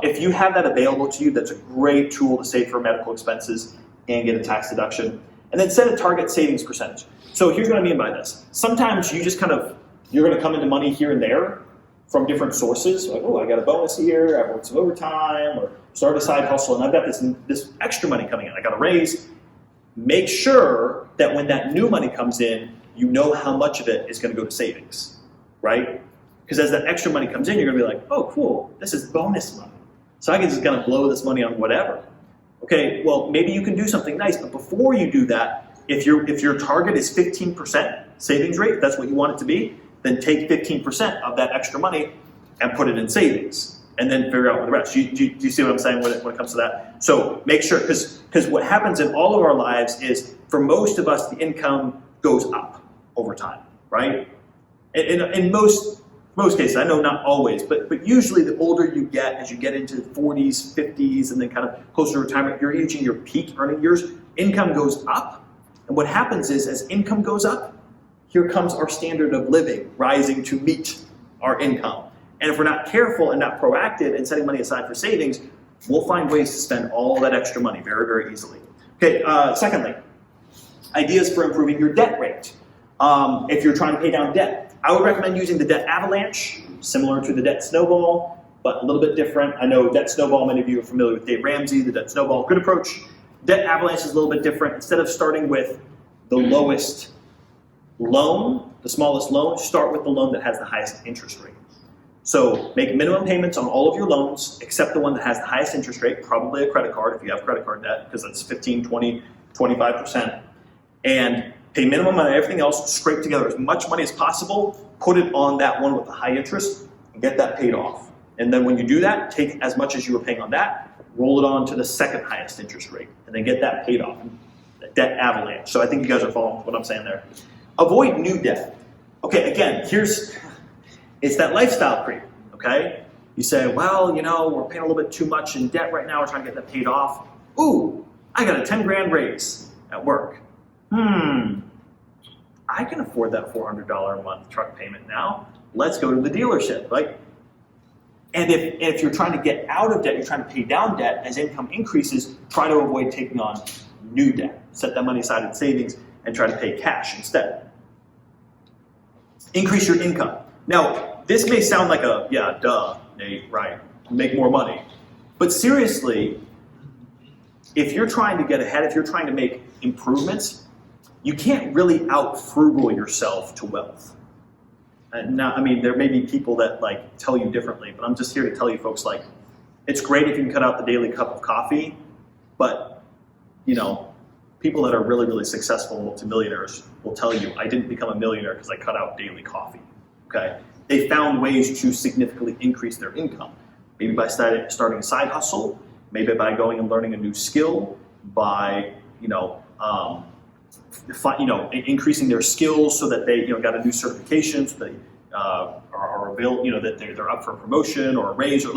If you have that available to you, that's a great tool to save for medical expenses and get a tax deduction. And then set a target savings percentage. So here's what I mean by this. Sometimes you just you're going to come into money here and there from different sources. Like, oh, I got a bonus here, I worked some overtime, or start a side hustle, and I've got this extra money coming in. I got a raise. Make sure that when that new money comes in, you know how much of it is going to go to savings, right? Because as that extra money comes in, you're going to be like, oh, cool, this is bonus money. So I can just kind of blow this money on whatever. Okay, well, maybe you can do something nice, but before you do that, if your target is 15% savings rate, if that's what you want it to be, then take 15% of that extra money and put it in savings, and then figure out the rest. Do you see what I'm saying when it comes to that? So make sure, because what happens in all of our lives is, for most of us, the income goes up over time, right? In most cases, I know not always, but usually the older you get, as you get into the 40s, 50s, and then kind of closer to retirement, you're reaching your peak earning years, income goes up. And what happens is, as income goes up, here comes our standard of living rising to meet our income. And if we're not careful and not proactive in setting money aside for savings, we'll find ways to spend all that extra money very, very easily. Okay, secondly, ideas for improving your debt rate. If you're trying to pay down debt, I would recommend using the debt avalanche, similar to the debt snowball, but a little bit different. I know debt snowball, many of you are familiar with Dave Ramsey, the debt snowball, good approach. Debt avalanche is a little bit different. Instead of starting with the lowest loan, the smallest loan, start with the loan that has the highest interest rate. So make minimum payments on all of your loans, except the one that has the highest interest rate, probably a credit card if you have credit card debt, because that's 15, 20, 25%. And pay minimum on everything else, scrape together as much money as possible, put it on that one with the high interest, and get that paid off. And then when you do that, take as much as you were paying on that, roll it on to the second highest interest rate, and then get that paid off. Debt avalanche. So I think you guys are following what I'm saying there. Avoid new debt. Okay, again, it's that lifestyle creep, okay? You say, well, we're paying a little bit too much in debt right now, we're trying to get that paid off. Ooh, I got a 10 grand raise at work. I can afford that $400 a month truck payment now. Let's go to the dealership, right? And if you're trying to get out of debt, you're trying to pay down debt, as income increases, try to avoid taking on new debt. Set that money aside in savings and try to pay cash instead. Increase your income. Now, this may sound like Nate, right, make more money. But seriously, if you're trying to get ahead, if you're trying to make improvements, you can't really out-frugal yourself to wealth. Now, there may be people that tell you differently, but I'm just here to tell you folks, it's great if you can cut out the daily cup of coffee, but people that are really, really successful multimillionaires will tell you, I didn't become a millionaire because I cut out daily coffee, okay? They found ways to significantly increase their income. Maybe by starting a side hustle, maybe by going and learning a new skill, by, increasing their skills so that they, got a new certification, so they are available, that they're up for a promotion or a raise, or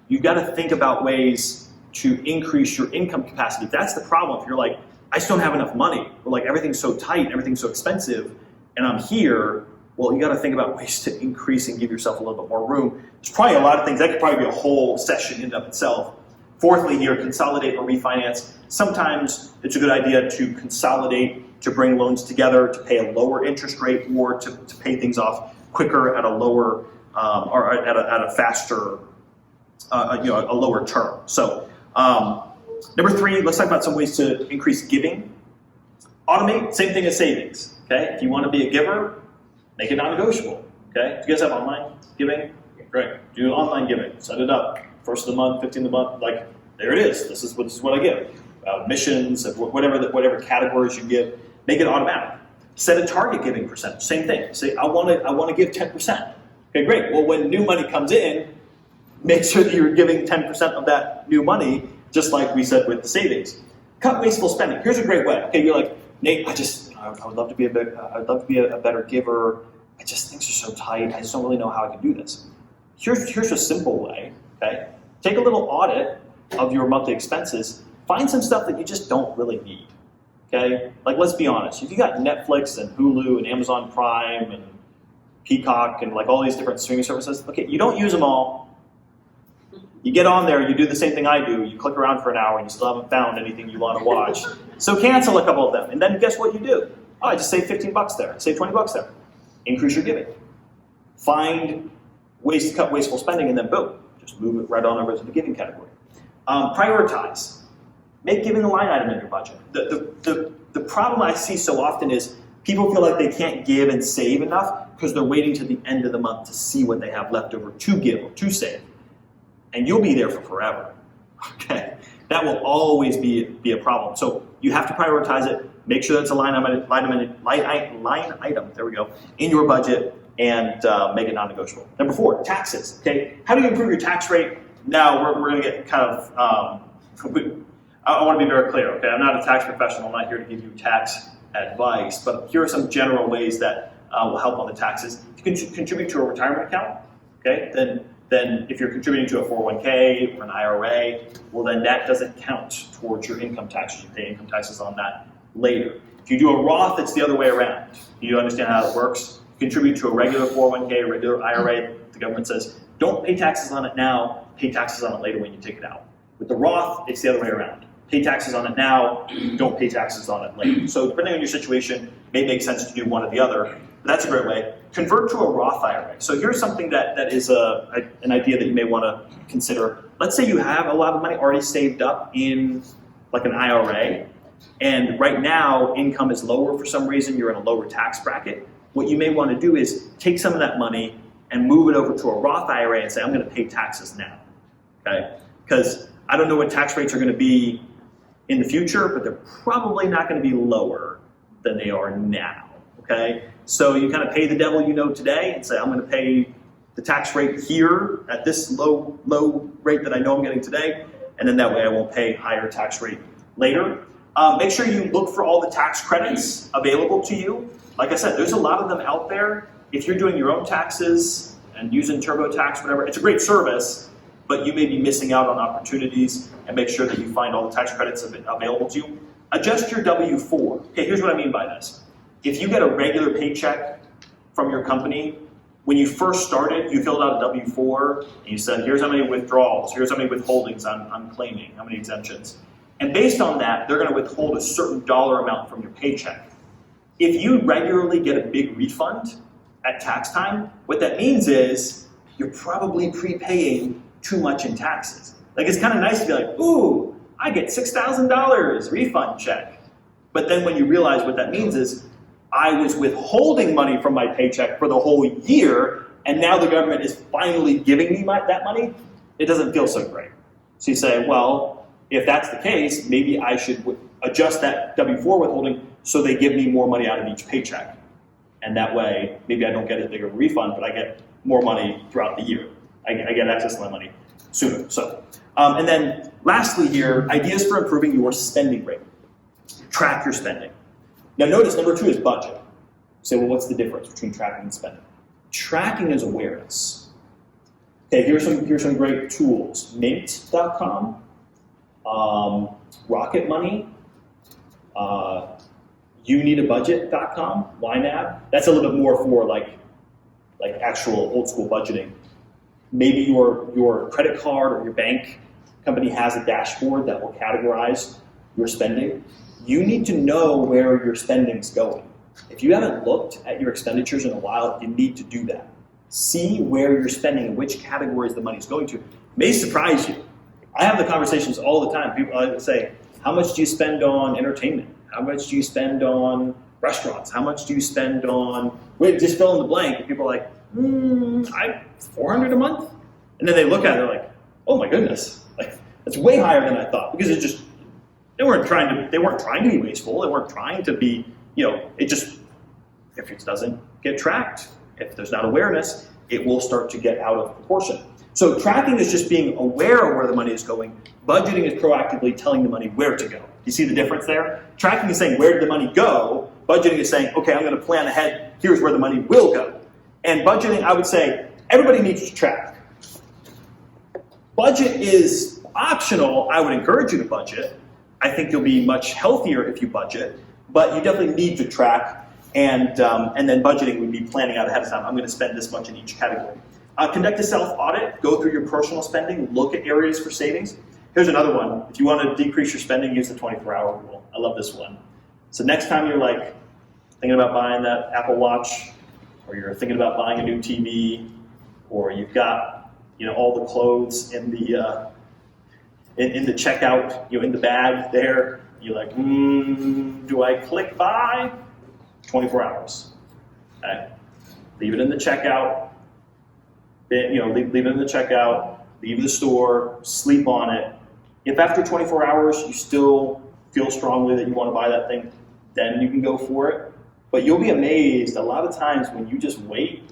you've got to think about ways to increase your income capacity. That's the problem. If you're like, I just don't have enough money, or everything's so tight, everything's so expensive, and I'm here, well, you got to think about ways to increase and give yourself a little bit more room. There's probably a lot of things. That could probably be a whole session in and of itself. Fourthly here, consolidate or refinance. Sometimes it's a good idea to consolidate, to bring loans together, to pay a lower interest rate, or to pay things off quicker at a lower or at a faster, a lower term. So number 3, let's talk about some ways to increase giving. Automate, same thing as savings. Okay, if you want to be a giver, make it non-negotiable. Okay, do you guys have online giving? Great, do online giving. Set it up. First of the month, 15th of the month. Like there it is. This is what I give. Missions, whatever categories you give, make it automatic. Set a target giving percentage. Same thing. Say I want to give 10%. Okay, great. Well, when new money comes in, make sure that you're giving 10% of that new money, just like we said with the savings. Cut wasteful spending. Here's a great way. Okay, you're like, Nate, I would love to be a better giver. Things are so tight. I just don't really know how I can do this. Here's a simple way. Okay, take a little audit of your monthly expenses. Find some stuff that you just don't really need. Okay, like let's be honest. If you got Netflix and Hulu and Amazon Prime and Peacock and like all these different streaming services, okay, you don't use them all. You get on there, you do the same thing I do. You click around for an hour and you still haven't found anything you want to watch. So cancel a couple of them, and then guess what you do? Oh, I just saved $15 there. I saved $20 there. Increase your giving. Find ways to cut wasteful spending, and then boom, just move it right on over to the giving category. Prioritize. Make giving a line item in your budget. The problem I see so often is people feel like they can't give and save enough because they're waiting to the end of the month to see what they have left over to give or to save. And you'll be there for forever. Okay, that will always be a problem. So you have to prioritize it. Make sure that's a line item. There we go, in your budget, and make it non-negotiable. Number 4, taxes. Okay, how do you improve your tax rate? Now we're going to get kind of. I want to be very clear. Okay, I'm not a tax professional. I'm not here to give you tax advice, but here are some general ways that will help on the taxes. You can contribute to a retirement account. Okay, then if you're contributing to a 401k or an IRA, well then that doesn't count towards your income taxes. You pay income taxes on that later. If you do a Roth, it's the other way around. You understand how it works? Contribute to a regular 401k, a regular IRA, the government says, don't pay taxes on it now, pay taxes on it later when you take it out. With the Roth, it's the other way around. Pay taxes on it now, don't pay taxes on it later. So depending on your situation, it may make sense to do one or the other, but that's a great way. Convert to a Roth IRA. So here's something that is an idea that you may want to consider. Let's say you have a lot of money already saved up in like an IRA, and right now income is lower for some reason, you're in a lower tax bracket. What you may want to do is take some of that money and move it over to a Roth IRA and say, I'm going to pay taxes now. Okay? Because I don't know what tax rates are going to be in the future, but they're probably not going to be lower than they are now. Okay, so you kind of pay the devil you know today and say, I'm going to pay the tax rate here at this low rate that I know I'm getting today, and then that way I won't pay higher tax rate later. Make sure you look for all the tax credits available to you. Like I said, there's a lot of them out there. If you're doing your own taxes and using TurboTax, whatever, it's a great service, but you may be missing out on opportunities, and make sure that you find all the tax credits available to you. Adjust your W-4. Okay, here's what I mean by this. If you get a regular paycheck from your company, when you first started, you filled out a W-4, and you said, here's how many withdrawals, here's how many withholdings I'm claiming, how many exemptions. And based on that, they're going to withhold a certain dollar amount from your paycheck. If you regularly get a big refund at tax time, what that means is you're probably prepaying too much in taxes. Like, it's kind of nice to be like, ooh, I get $6,000 refund check. But then when you realize what that means is, I was withholding money from my paycheck for the whole year, and now the government is finally giving me that money, it doesn't feel so great. So you say, well, if that's the case, maybe I should adjust that W-4 withholding so they give me more money out of each paycheck. And that way, maybe I don't get as big of a refund, but I get more money throughout the year. I get access to my money sooner. So, and then lastly here, ideas for improving your spending rate. Track your spending. Now notice number 2 is budget. You say, well, what's the difference between tracking and spending? Tracking is awareness. Okay, here's some great tools. Mint.com, Rocket Money, YouNeedABudget.com, YNAB. That's a little bit more for like actual old school budgeting. Maybe your credit card or your bank company has a dashboard that will categorize your spending. You need to know where your spending's going. If you haven't looked at your expenditures in a while, you need to do that. See where you're spending and which categories the money's going to. It may surprise you. I have the conversations all the time. People say, how much do you spend on entertainment? How much do you spend on restaurants? How much do you spend on, just fill in the blank. And people are like, $400 a month? And then they look at it, they're like, oh my goodness, like that's way higher than I thought. Because it just, they weren't trying to be wasteful. They weren't trying to be, it just, if it doesn't get tracked, if there's not awareness, it will start to get out of proportion. So tracking is just being aware of where the money is going. Budgeting is proactively telling the money where to go. You see the difference there? Tracking is saying, where did the money go? Budgeting is saying, okay, I'm going to plan ahead. Here's where the money will go. And budgeting, I would say, everybody needs to track. Budget is optional. I would encourage you to budget. I think you'll be much healthier if you budget. But you definitely need to track. And then budgeting would be planning out ahead of time. I'm going to spend this much in each category. Conduct a self-audit. Go through your personal spending. Look at areas for savings. Here's another one. If you want to decrease your spending, use the 24-hour rule. I love this one. So next time you're like thinking about buying that Apple Watch, or you're thinking about buying a new TV, or you've got all the clothes in the checkout, in the bag there, you're like, do I click buy? 24 hours. Okay. Leave it in the checkout. Leave it in the checkout. Leave the store. Sleep on it. If after 24 hours you still feel strongly that you want to buy that thing, then you can go for it. But you'll be amazed a lot of times when you just wait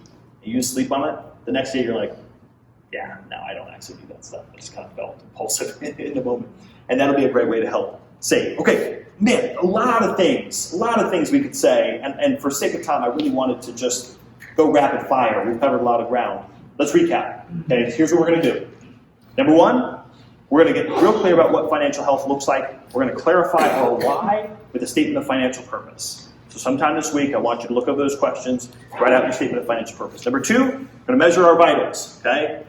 and you sleep on it, the next day you're like, yeah, no, I don't actually do that stuff. I just kind of felt impulsive in the moment. And that'll be a great way to help save. Okay, man, a lot of things we could say. And for sake of time, I really wanted to just go rapid fire. We've covered a lot of ground. Let's recap. Okay, here's what we're going to do. Number one, we're going to get real clear about what financial health looks like. We're going to clarify our why with a statement of financial purpose. So sometime this week, I want you to look over those questions, write out your statement of financial purpose. Number two, we're going to measure our vitals. Okay,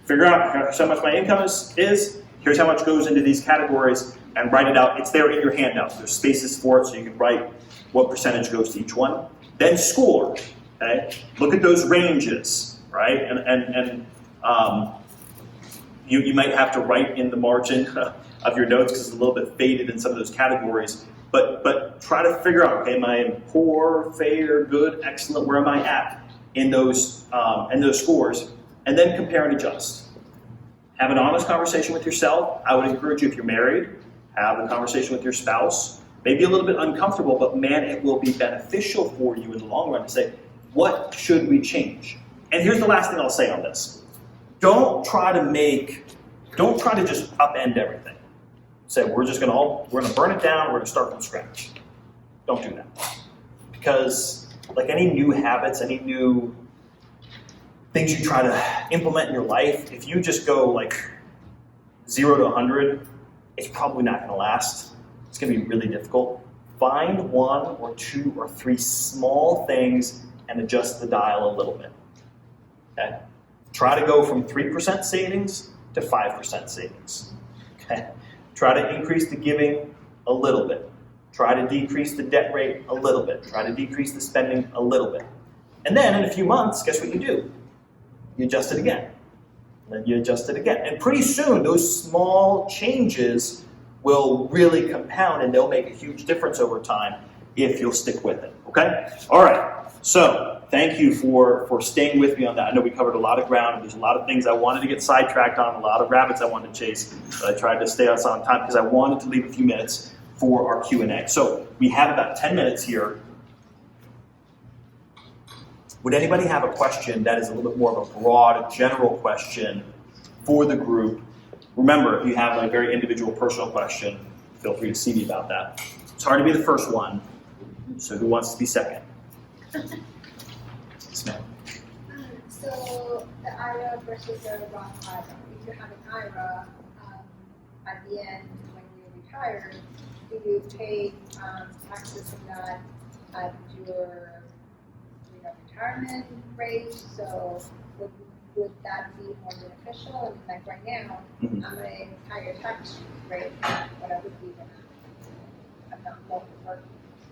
figure out how much my income is. Here's how much goes into these categories, and write it out. It's there in your handout. There's spaces for it, so you can write what percentage goes to each one. Then score. Okay, look at those ranges, right? And you might have to write in the margin of your notes because it's a little bit faded in some of those categories. But try to figure out, okay, am I in poor, fair, good, excellent? Where am I at in those scores? And then compare and adjust. Have an honest conversation with yourself. I would encourage you, if you're married, have a conversation with your spouse. Maybe a little bit uncomfortable, but man, it will be beneficial for you in the long run to say, what should we change? And here's the last thing I'll say on this. Don't try to just upend everything. Say, we're going to burn it down, we're going to start from scratch. Don't do that. Because like any new habits, any new things you try to implement in your life, if you just go like 0 to 100, it's probably not going to last. It's going to be really difficult. Find 1 or 2 or 3 small things and adjust the dial a little bit. Okay? Try to go from 3% savings to 5% savings. Okay? Try to increase the giving a little bit. Try to decrease the debt rate a little bit. Try to decrease the spending a little bit. And then in a few months, guess what you do? You adjust it again. And then you adjust it again. And pretty soon, those small changes will really compound, and they'll make a huge difference over time if you'll stick with it. Okay? All right. So thank you for staying with me on that. I know we covered a lot of ground. There's a lot of things I wanted to get sidetracked on, a lot of rabbits I wanted to chase. But I tried to stay us on time because I wanted to leave a few minutes for our Q&A. So we have about 10 minutes here. Would anybody have a question that is a little bit more of a broad, general question for the group? Remember, if you have a very individual, personal question, feel free to see me about that. It's hard to be the first one, so who wants to be second? Smell. So the IRA versus the Roth IRA. If you have an IRA, at the end when you retire, do you pay taxes on that at your retirement rate? So would that be more beneficial? And like right now, I'm at a higher tax rate than what I would be when I'm not working.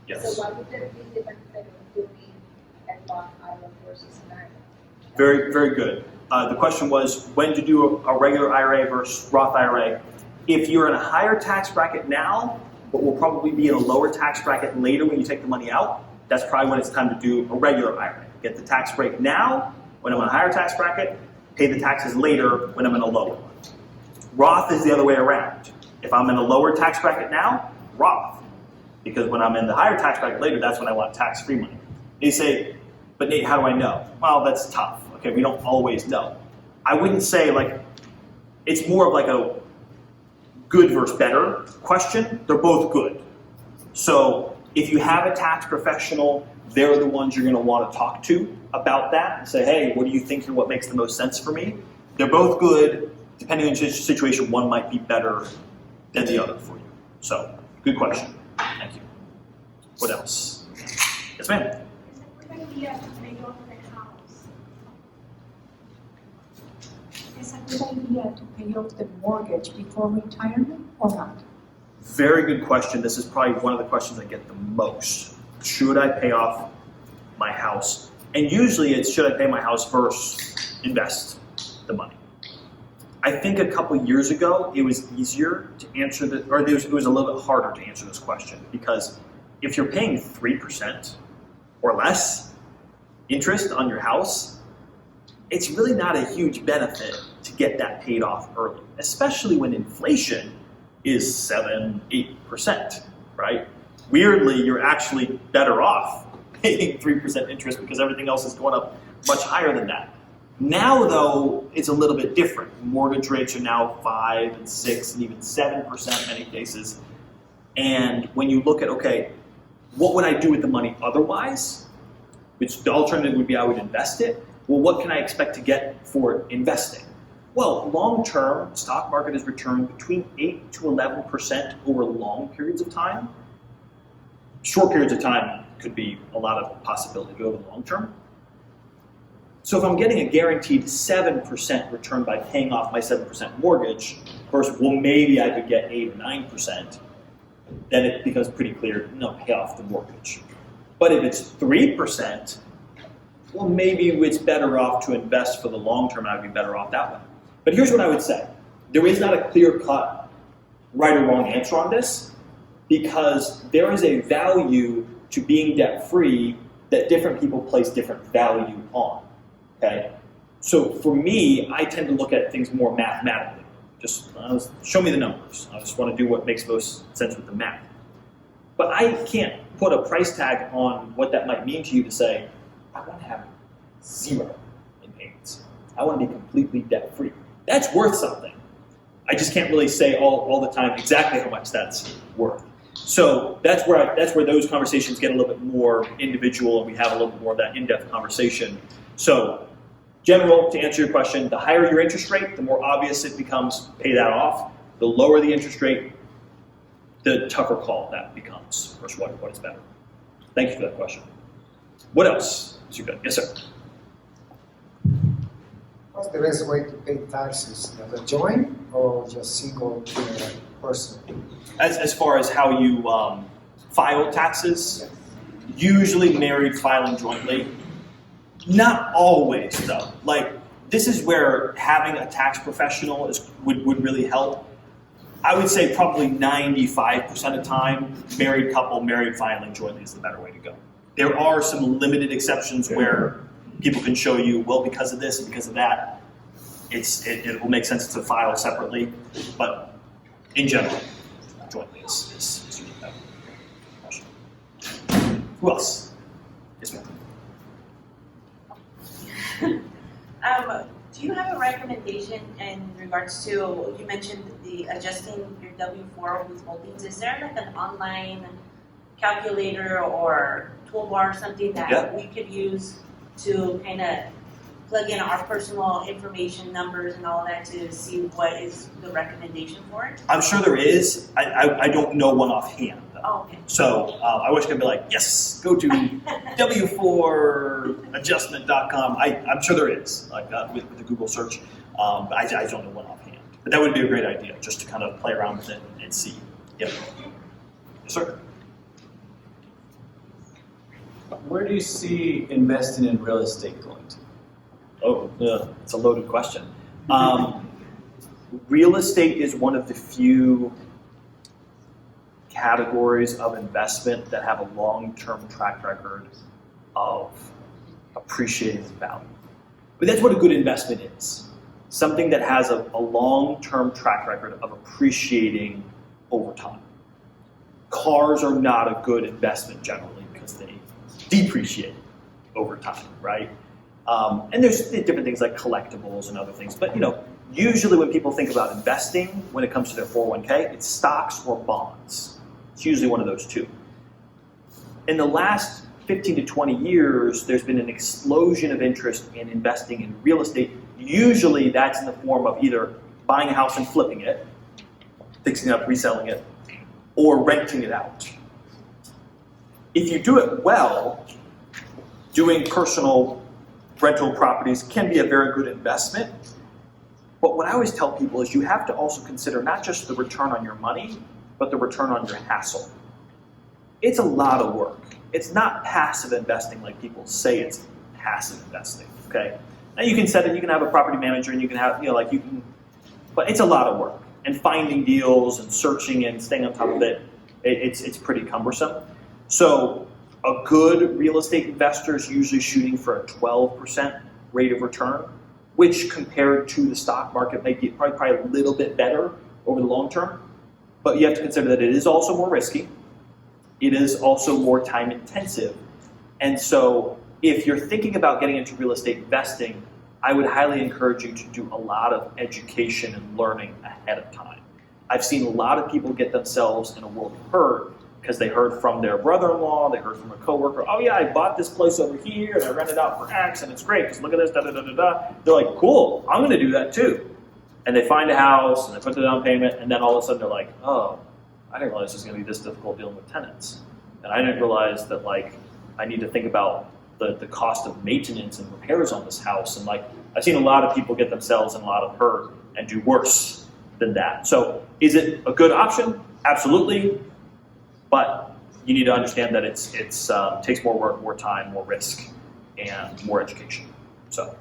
Yes. So why would there be the benefit of doing a Roth IRA versus an IRA? Very, very good. The question was when to do a regular IRA versus Roth IRA. If you're in a higher tax bracket now, but will probably be in a lower tax bracket later when you take the money out, that's probably when it's time to do a regular IRA. Get the tax break now when I'm in a higher tax bracket, pay the taxes later when I'm in a lower one. Roth is the other way around. If I'm in a lower tax bracket now, Roth. Because when I'm in the higher tax bracket later, that's when I want tax-free money. They say, but Nate, how do I know? Well, that's tough. Okay, we don't always know. I wouldn't say it's more of like a good versus better question. They're both good. So if you have a tax professional, they're the ones you're going to want to talk to about that and say, hey, what do you think here? What makes the most sense for me? They're both good. Depending on your situation, one might be better than the other for you. So, good question. Thank you. What else? Yes, ma'am. Is it a good idea to pay off the house? Is it a good idea to pay off the mortgage before retirement or not? Very good question. This is probably one of the questions I get the most. Should I pay off my house? And usually it's should I pay my house first, invest the money. I think a couple years ago it was easier to answer it was a little bit harder to answer this question because if you're paying 3% or less interest on your house, it's really not a huge benefit to get that paid off early, especially when inflation is 7-8%, right? Weirdly, you're actually better off paying 3% interest because everything else is going up much higher than that. Now, though, it's a little bit different. Mortgage rates are now 5 and 6 and even 7% in many cases. And when you look at, okay, what would I do with the money otherwise? Which the alternative would be I would invest it. Well, what can I expect to get for investing? Well, long-term, the stock market has returned between 8 to 11% over long periods of time. Short periods of time could be a lot of possibility over the long term. So if I'm getting a guaranteed 7% return by paying off my 7% mortgage versus, well, maybe I could get 8 or 9%, then it becomes pretty clear, no, pay off the mortgage. But if it's 3%, well, maybe it's better off to invest for the long term, and I'd be better off that way. But here's what I would say. There is not a clear-cut right or wrong answer on this because there is a value to being debt-free that different people place different value on. Okay, so for me, I tend to look at things more mathematically. Just show me the numbers. I just want to do what makes most sense with the math. But I can't put a price tag on what that might mean to you to say, I want to have 0 in payments. I want to be completely debt-free. That's worth something. I just can't really say all the time exactly how much that's worth. So that's where those conversations get a little bit more individual, and we have a little bit more of that in-depth conversation. So, general, to answer your question, the higher your interest rate, the more obvious it becomes, pay that off. The lower the interest rate, the tougher call that becomes versus what is better. Thank you for that question. What else is good? Yes, sir. What's the best way to pay taxes? The joint or just single person? As far as how you file taxes, usually married filing jointly. Not always, though. Like, this is where having a tax professional would really help. I would say probably 95% of the time, married couple, married filing jointly is the better way to go. There are some limited exceptions where people can show you, well, because of this and because of that, it will make sense to file separately. But in general, jointly is usually better. Who else? Yes, ma'am. Do you have a recommendation in regards to, you mentioned the adjusting your W-4 withholdings. Is there like an online calculator or toolbar or something that we could use to kind of plug in our personal information numbers and all that to see what is the recommendation for it? I'm sure there is. I don't know one offhand. Oh, okay. So I wish I could be like, yes, go to w4adjustment.com. I'm sure there is, like with the Google search. But I don't know one offhand. But that would be a great idea, just to kind of play around with it and see. Yep. Yes, sir. Where do you see investing in real estate going to? Oh, yeah, it's a loaded question. Real estate is one of the few categories of investment that have a long-term track record of appreciating in value. But that's what a good investment is. Something that has a long-term track record of appreciating over time. Cars are not a good investment generally because they depreciate over time, right? And there's different things like collectibles and other things, but usually when people think about investing, when it comes to their 401k, it's stocks or bonds. It's usually one of those two. In the last 15 to 20 years, there's been an explosion of interest in investing in real estate. Usually that's in the form of either buying a house and flipping it, fixing it up, reselling it, or renting it out. If you do it well, doing personal rental properties can be a very good investment. But what I always tell people is you have to also consider not just the return on your money, but the return on your hassle. It's a lot of work. It's not passive investing like people say it's passive investing, okay? Now you can set it, you can have a property manager and you can have, but it's a lot of work. And finding deals and searching and staying on top of it, it's pretty cumbersome. So a good real estate investor is usually shooting for a 12% rate of return, which compared to the stock market might be probably a little bit better over the long term. But you have to consider that it is also more risky. It is also more time intensive. And so if you're thinking about getting into real estate investing, I would highly encourage you to do a lot of education and learning ahead of time. I've seen a lot of people get themselves in a world of hurt because they heard from their brother-in-law, they heard from a coworker, oh yeah, I bought this place over here and I rented out for X and it's great because look at this, da da da da da. They're like, cool, I'm gonna do that too. And they find a house and they put the down payment and then all of a sudden they're like, oh, I didn't realize it was gonna be this difficult dealing with tenants. And I didn't realize that I need to think about the cost of maintenance and repairs on this house. And I've seen a lot of people get themselves in a lot of hurt and do worse than that. So is it a good option? Absolutely. But you need to understand that it takes more work, more time, more risk, and more education. So,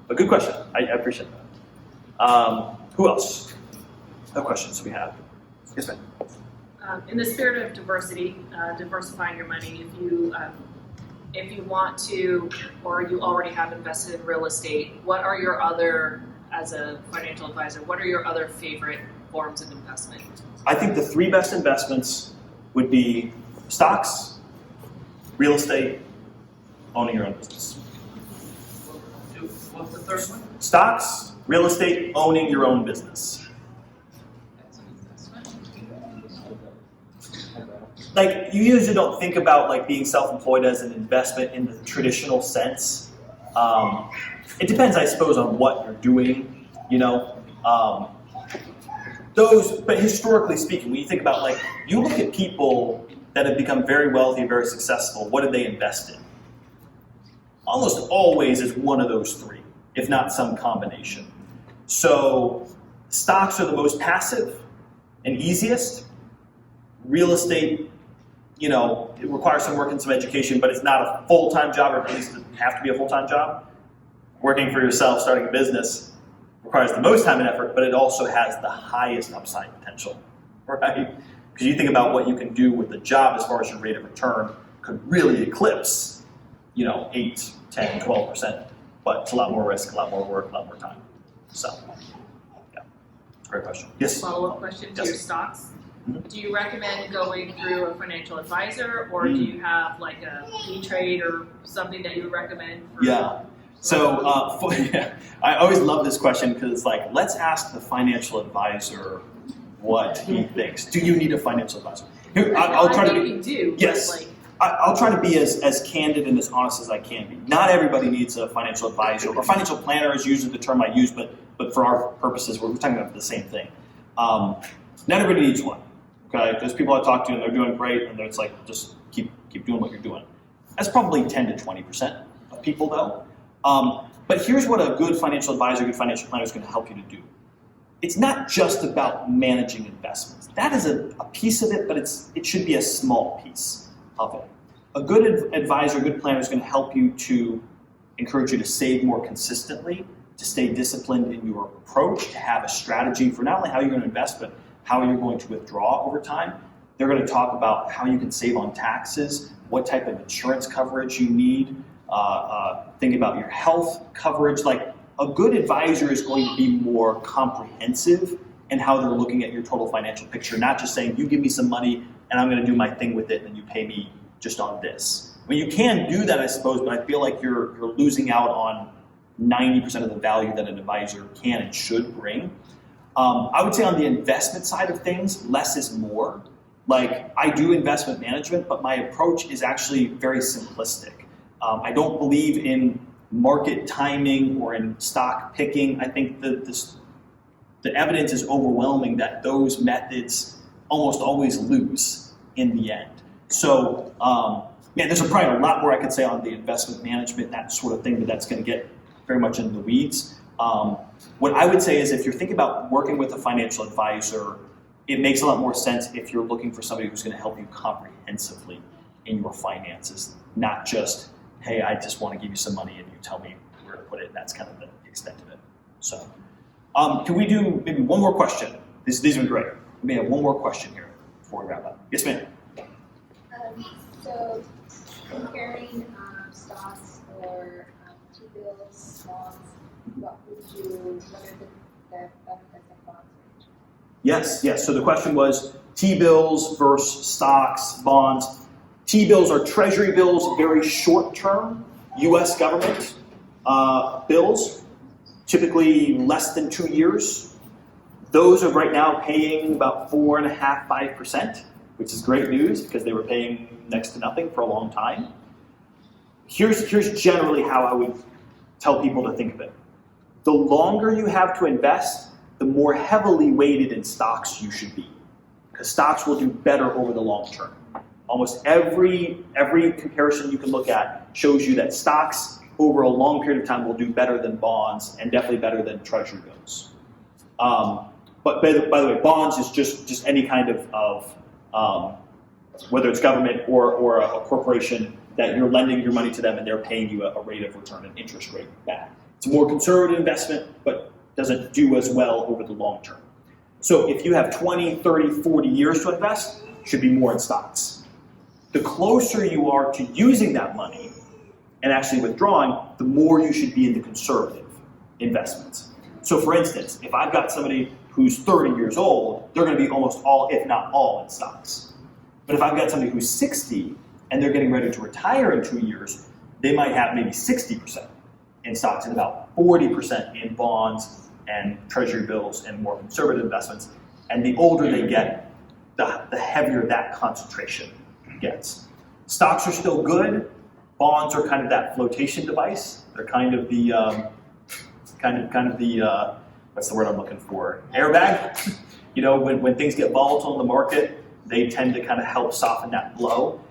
a good question. I appreciate that. Who else? What questions do we have? Yes, ma'am. In the spirit of diversity, diversifying your money, if you want to, or you already have invested in real estate, what are your other, as a financial advisor, what are your other favorite forms of investment? I think the three best investments would be stocks, real estate, owning your own business. What's the third one? Stocks, real estate, owning your own business. You usually don't think about being self-employed as an investment in the traditional sense. It depends, I suppose, on what you're doing, but historically speaking, when you think about you look at people that have become very wealthy and very successful, what did they invest in? Almost always is one of those three, if not some combination. So stocks are the most passive and easiest. Real estate, it requires some work and some education, but it's not a full-time job, or at least it doesn't have to be a full-time job. Working for yourself, starting a business, requires the most time and effort, but it also has the highest upside potential, right? Because you think about what you can do with the job as far as your rate of return could really eclipse, 8, 10, 12%, but it's a lot more risk, a lot more work, a lot more time. So, yeah, great question. Yes? Follow-up question to your stocks. Mm-hmm. Do you recommend going through a financial advisor, or do you have a E-Trade or something that you would recommend? Yeah. So I always love this question because it's let's ask the financial advisor what he thinks. Do you need a financial advisor? Here, I'll try to be. You do. Yes. I'll try to be as candid and as honest as I can be. Not everybody needs a financial advisor, or financial planner is usually the term I use, but for our purposes, we're talking about the same thing. Not everybody needs one. Okay, there's people I talk to and they're doing great, and it's just keep doing what you're doing. That's probably 10 to 20% of people, though. But here's what a good financial advisor, good financial planner is going to help you to do. It's not just about managing investments. That is a piece of it, but it should be a small piece of it. A good advisor, a good planner is going to help you to encourage you to save more consistently, to stay disciplined in your approach, to have a strategy for not only how you're going to invest, but how you're going to withdraw over time. They're going to talk about how you can save on taxes, what type of insurance coverage you need, think about your health coverage. Like, a good advisor is going to be more comprehensive in how they're looking at your total financial picture, not just saying, you give me some money and I'm going to do my thing with it and then you pay me just on this. I mean, you can do that, I suppose, but I feel like you're losing out on 90% of the value that an advisor can and should bring. I would say on the investment side of things, less is more. Like, I do investment management, but my approach is actually very simplistic. I don't believe in market timing or in stock picking. I think that the evidence is overwhelming that those methods almost always lose in the end. So, there's probably a lot more I could say on the investment management, that sort of thing, but that's going to get very much into the weeds. What I would say is, if you're thinking about working with a financial advisor, it makes a lot more sense if you're looking for somebody who's going to help you comprehensively in your finances, not just, hey, I just want to give you some money and you tell me where to put it. That's kind of the extent of it. So, can we do maybe one more question? These are great. We may have one more question here before we wrap up. Yes, ma'am. So, comparing stocks or T-bills, bonds, what are the benefits of bonds? Yes. So the question was T-bills versus stocks, bonds. T-bills are treasury bills, very short-term U.S. government bills, typically less than 2 years. Those are right now paying about 4.5%, 5%, which is great news because they were paying next to nothing for a long time. Here's generally how I would tell people to think of it. The longer you have to invest, the more heavily weighted in stocks you should be, because stocks will do better over the long term. Almost every comparison you can look at shows you that stocks over a long period of time will do better than bonds, and definitely better than treasury bills. But by the way, bonds is just any kind of whether it's government or a corporation that you're lending your money to them and they're paying you a rate of return, an interest rate back. It's a more conservative investment, but doesn't do as well over the long term. So if you have 20, 30, 40 years to invest, should be more in stocks. The closer you are to using that money and actually withdrawing, the more you should be in the conservative investments. So for instance, if I've got somebody who's 30 years old, they're going to be almost all, if not all, in stocks. But if I've got somebody who's 60 and they're getting ready to retire in 2 years, they might have maybe 60% in stocks and about 40% in bonds and treasury bills and more conservative investments. And the older they get, the heavier that concentration gets. Stocks are still good. Bonds are kind of that flotation device. They're kind of the what's the word I'm looking for? Airbag. You know, when things get volatile in the market, they tend to kind of help soften that blow.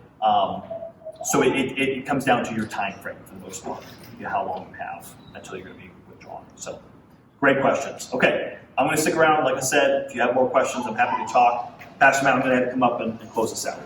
So it comes down to your time frame for the most part. You know, how long you have until you're going to be withdrawing. So, great questions. Okay, I'm going to stick around. Like I said, if you have more questions, I'm happy to talk. Pastor Matt, I'm going to have to come up and close this out.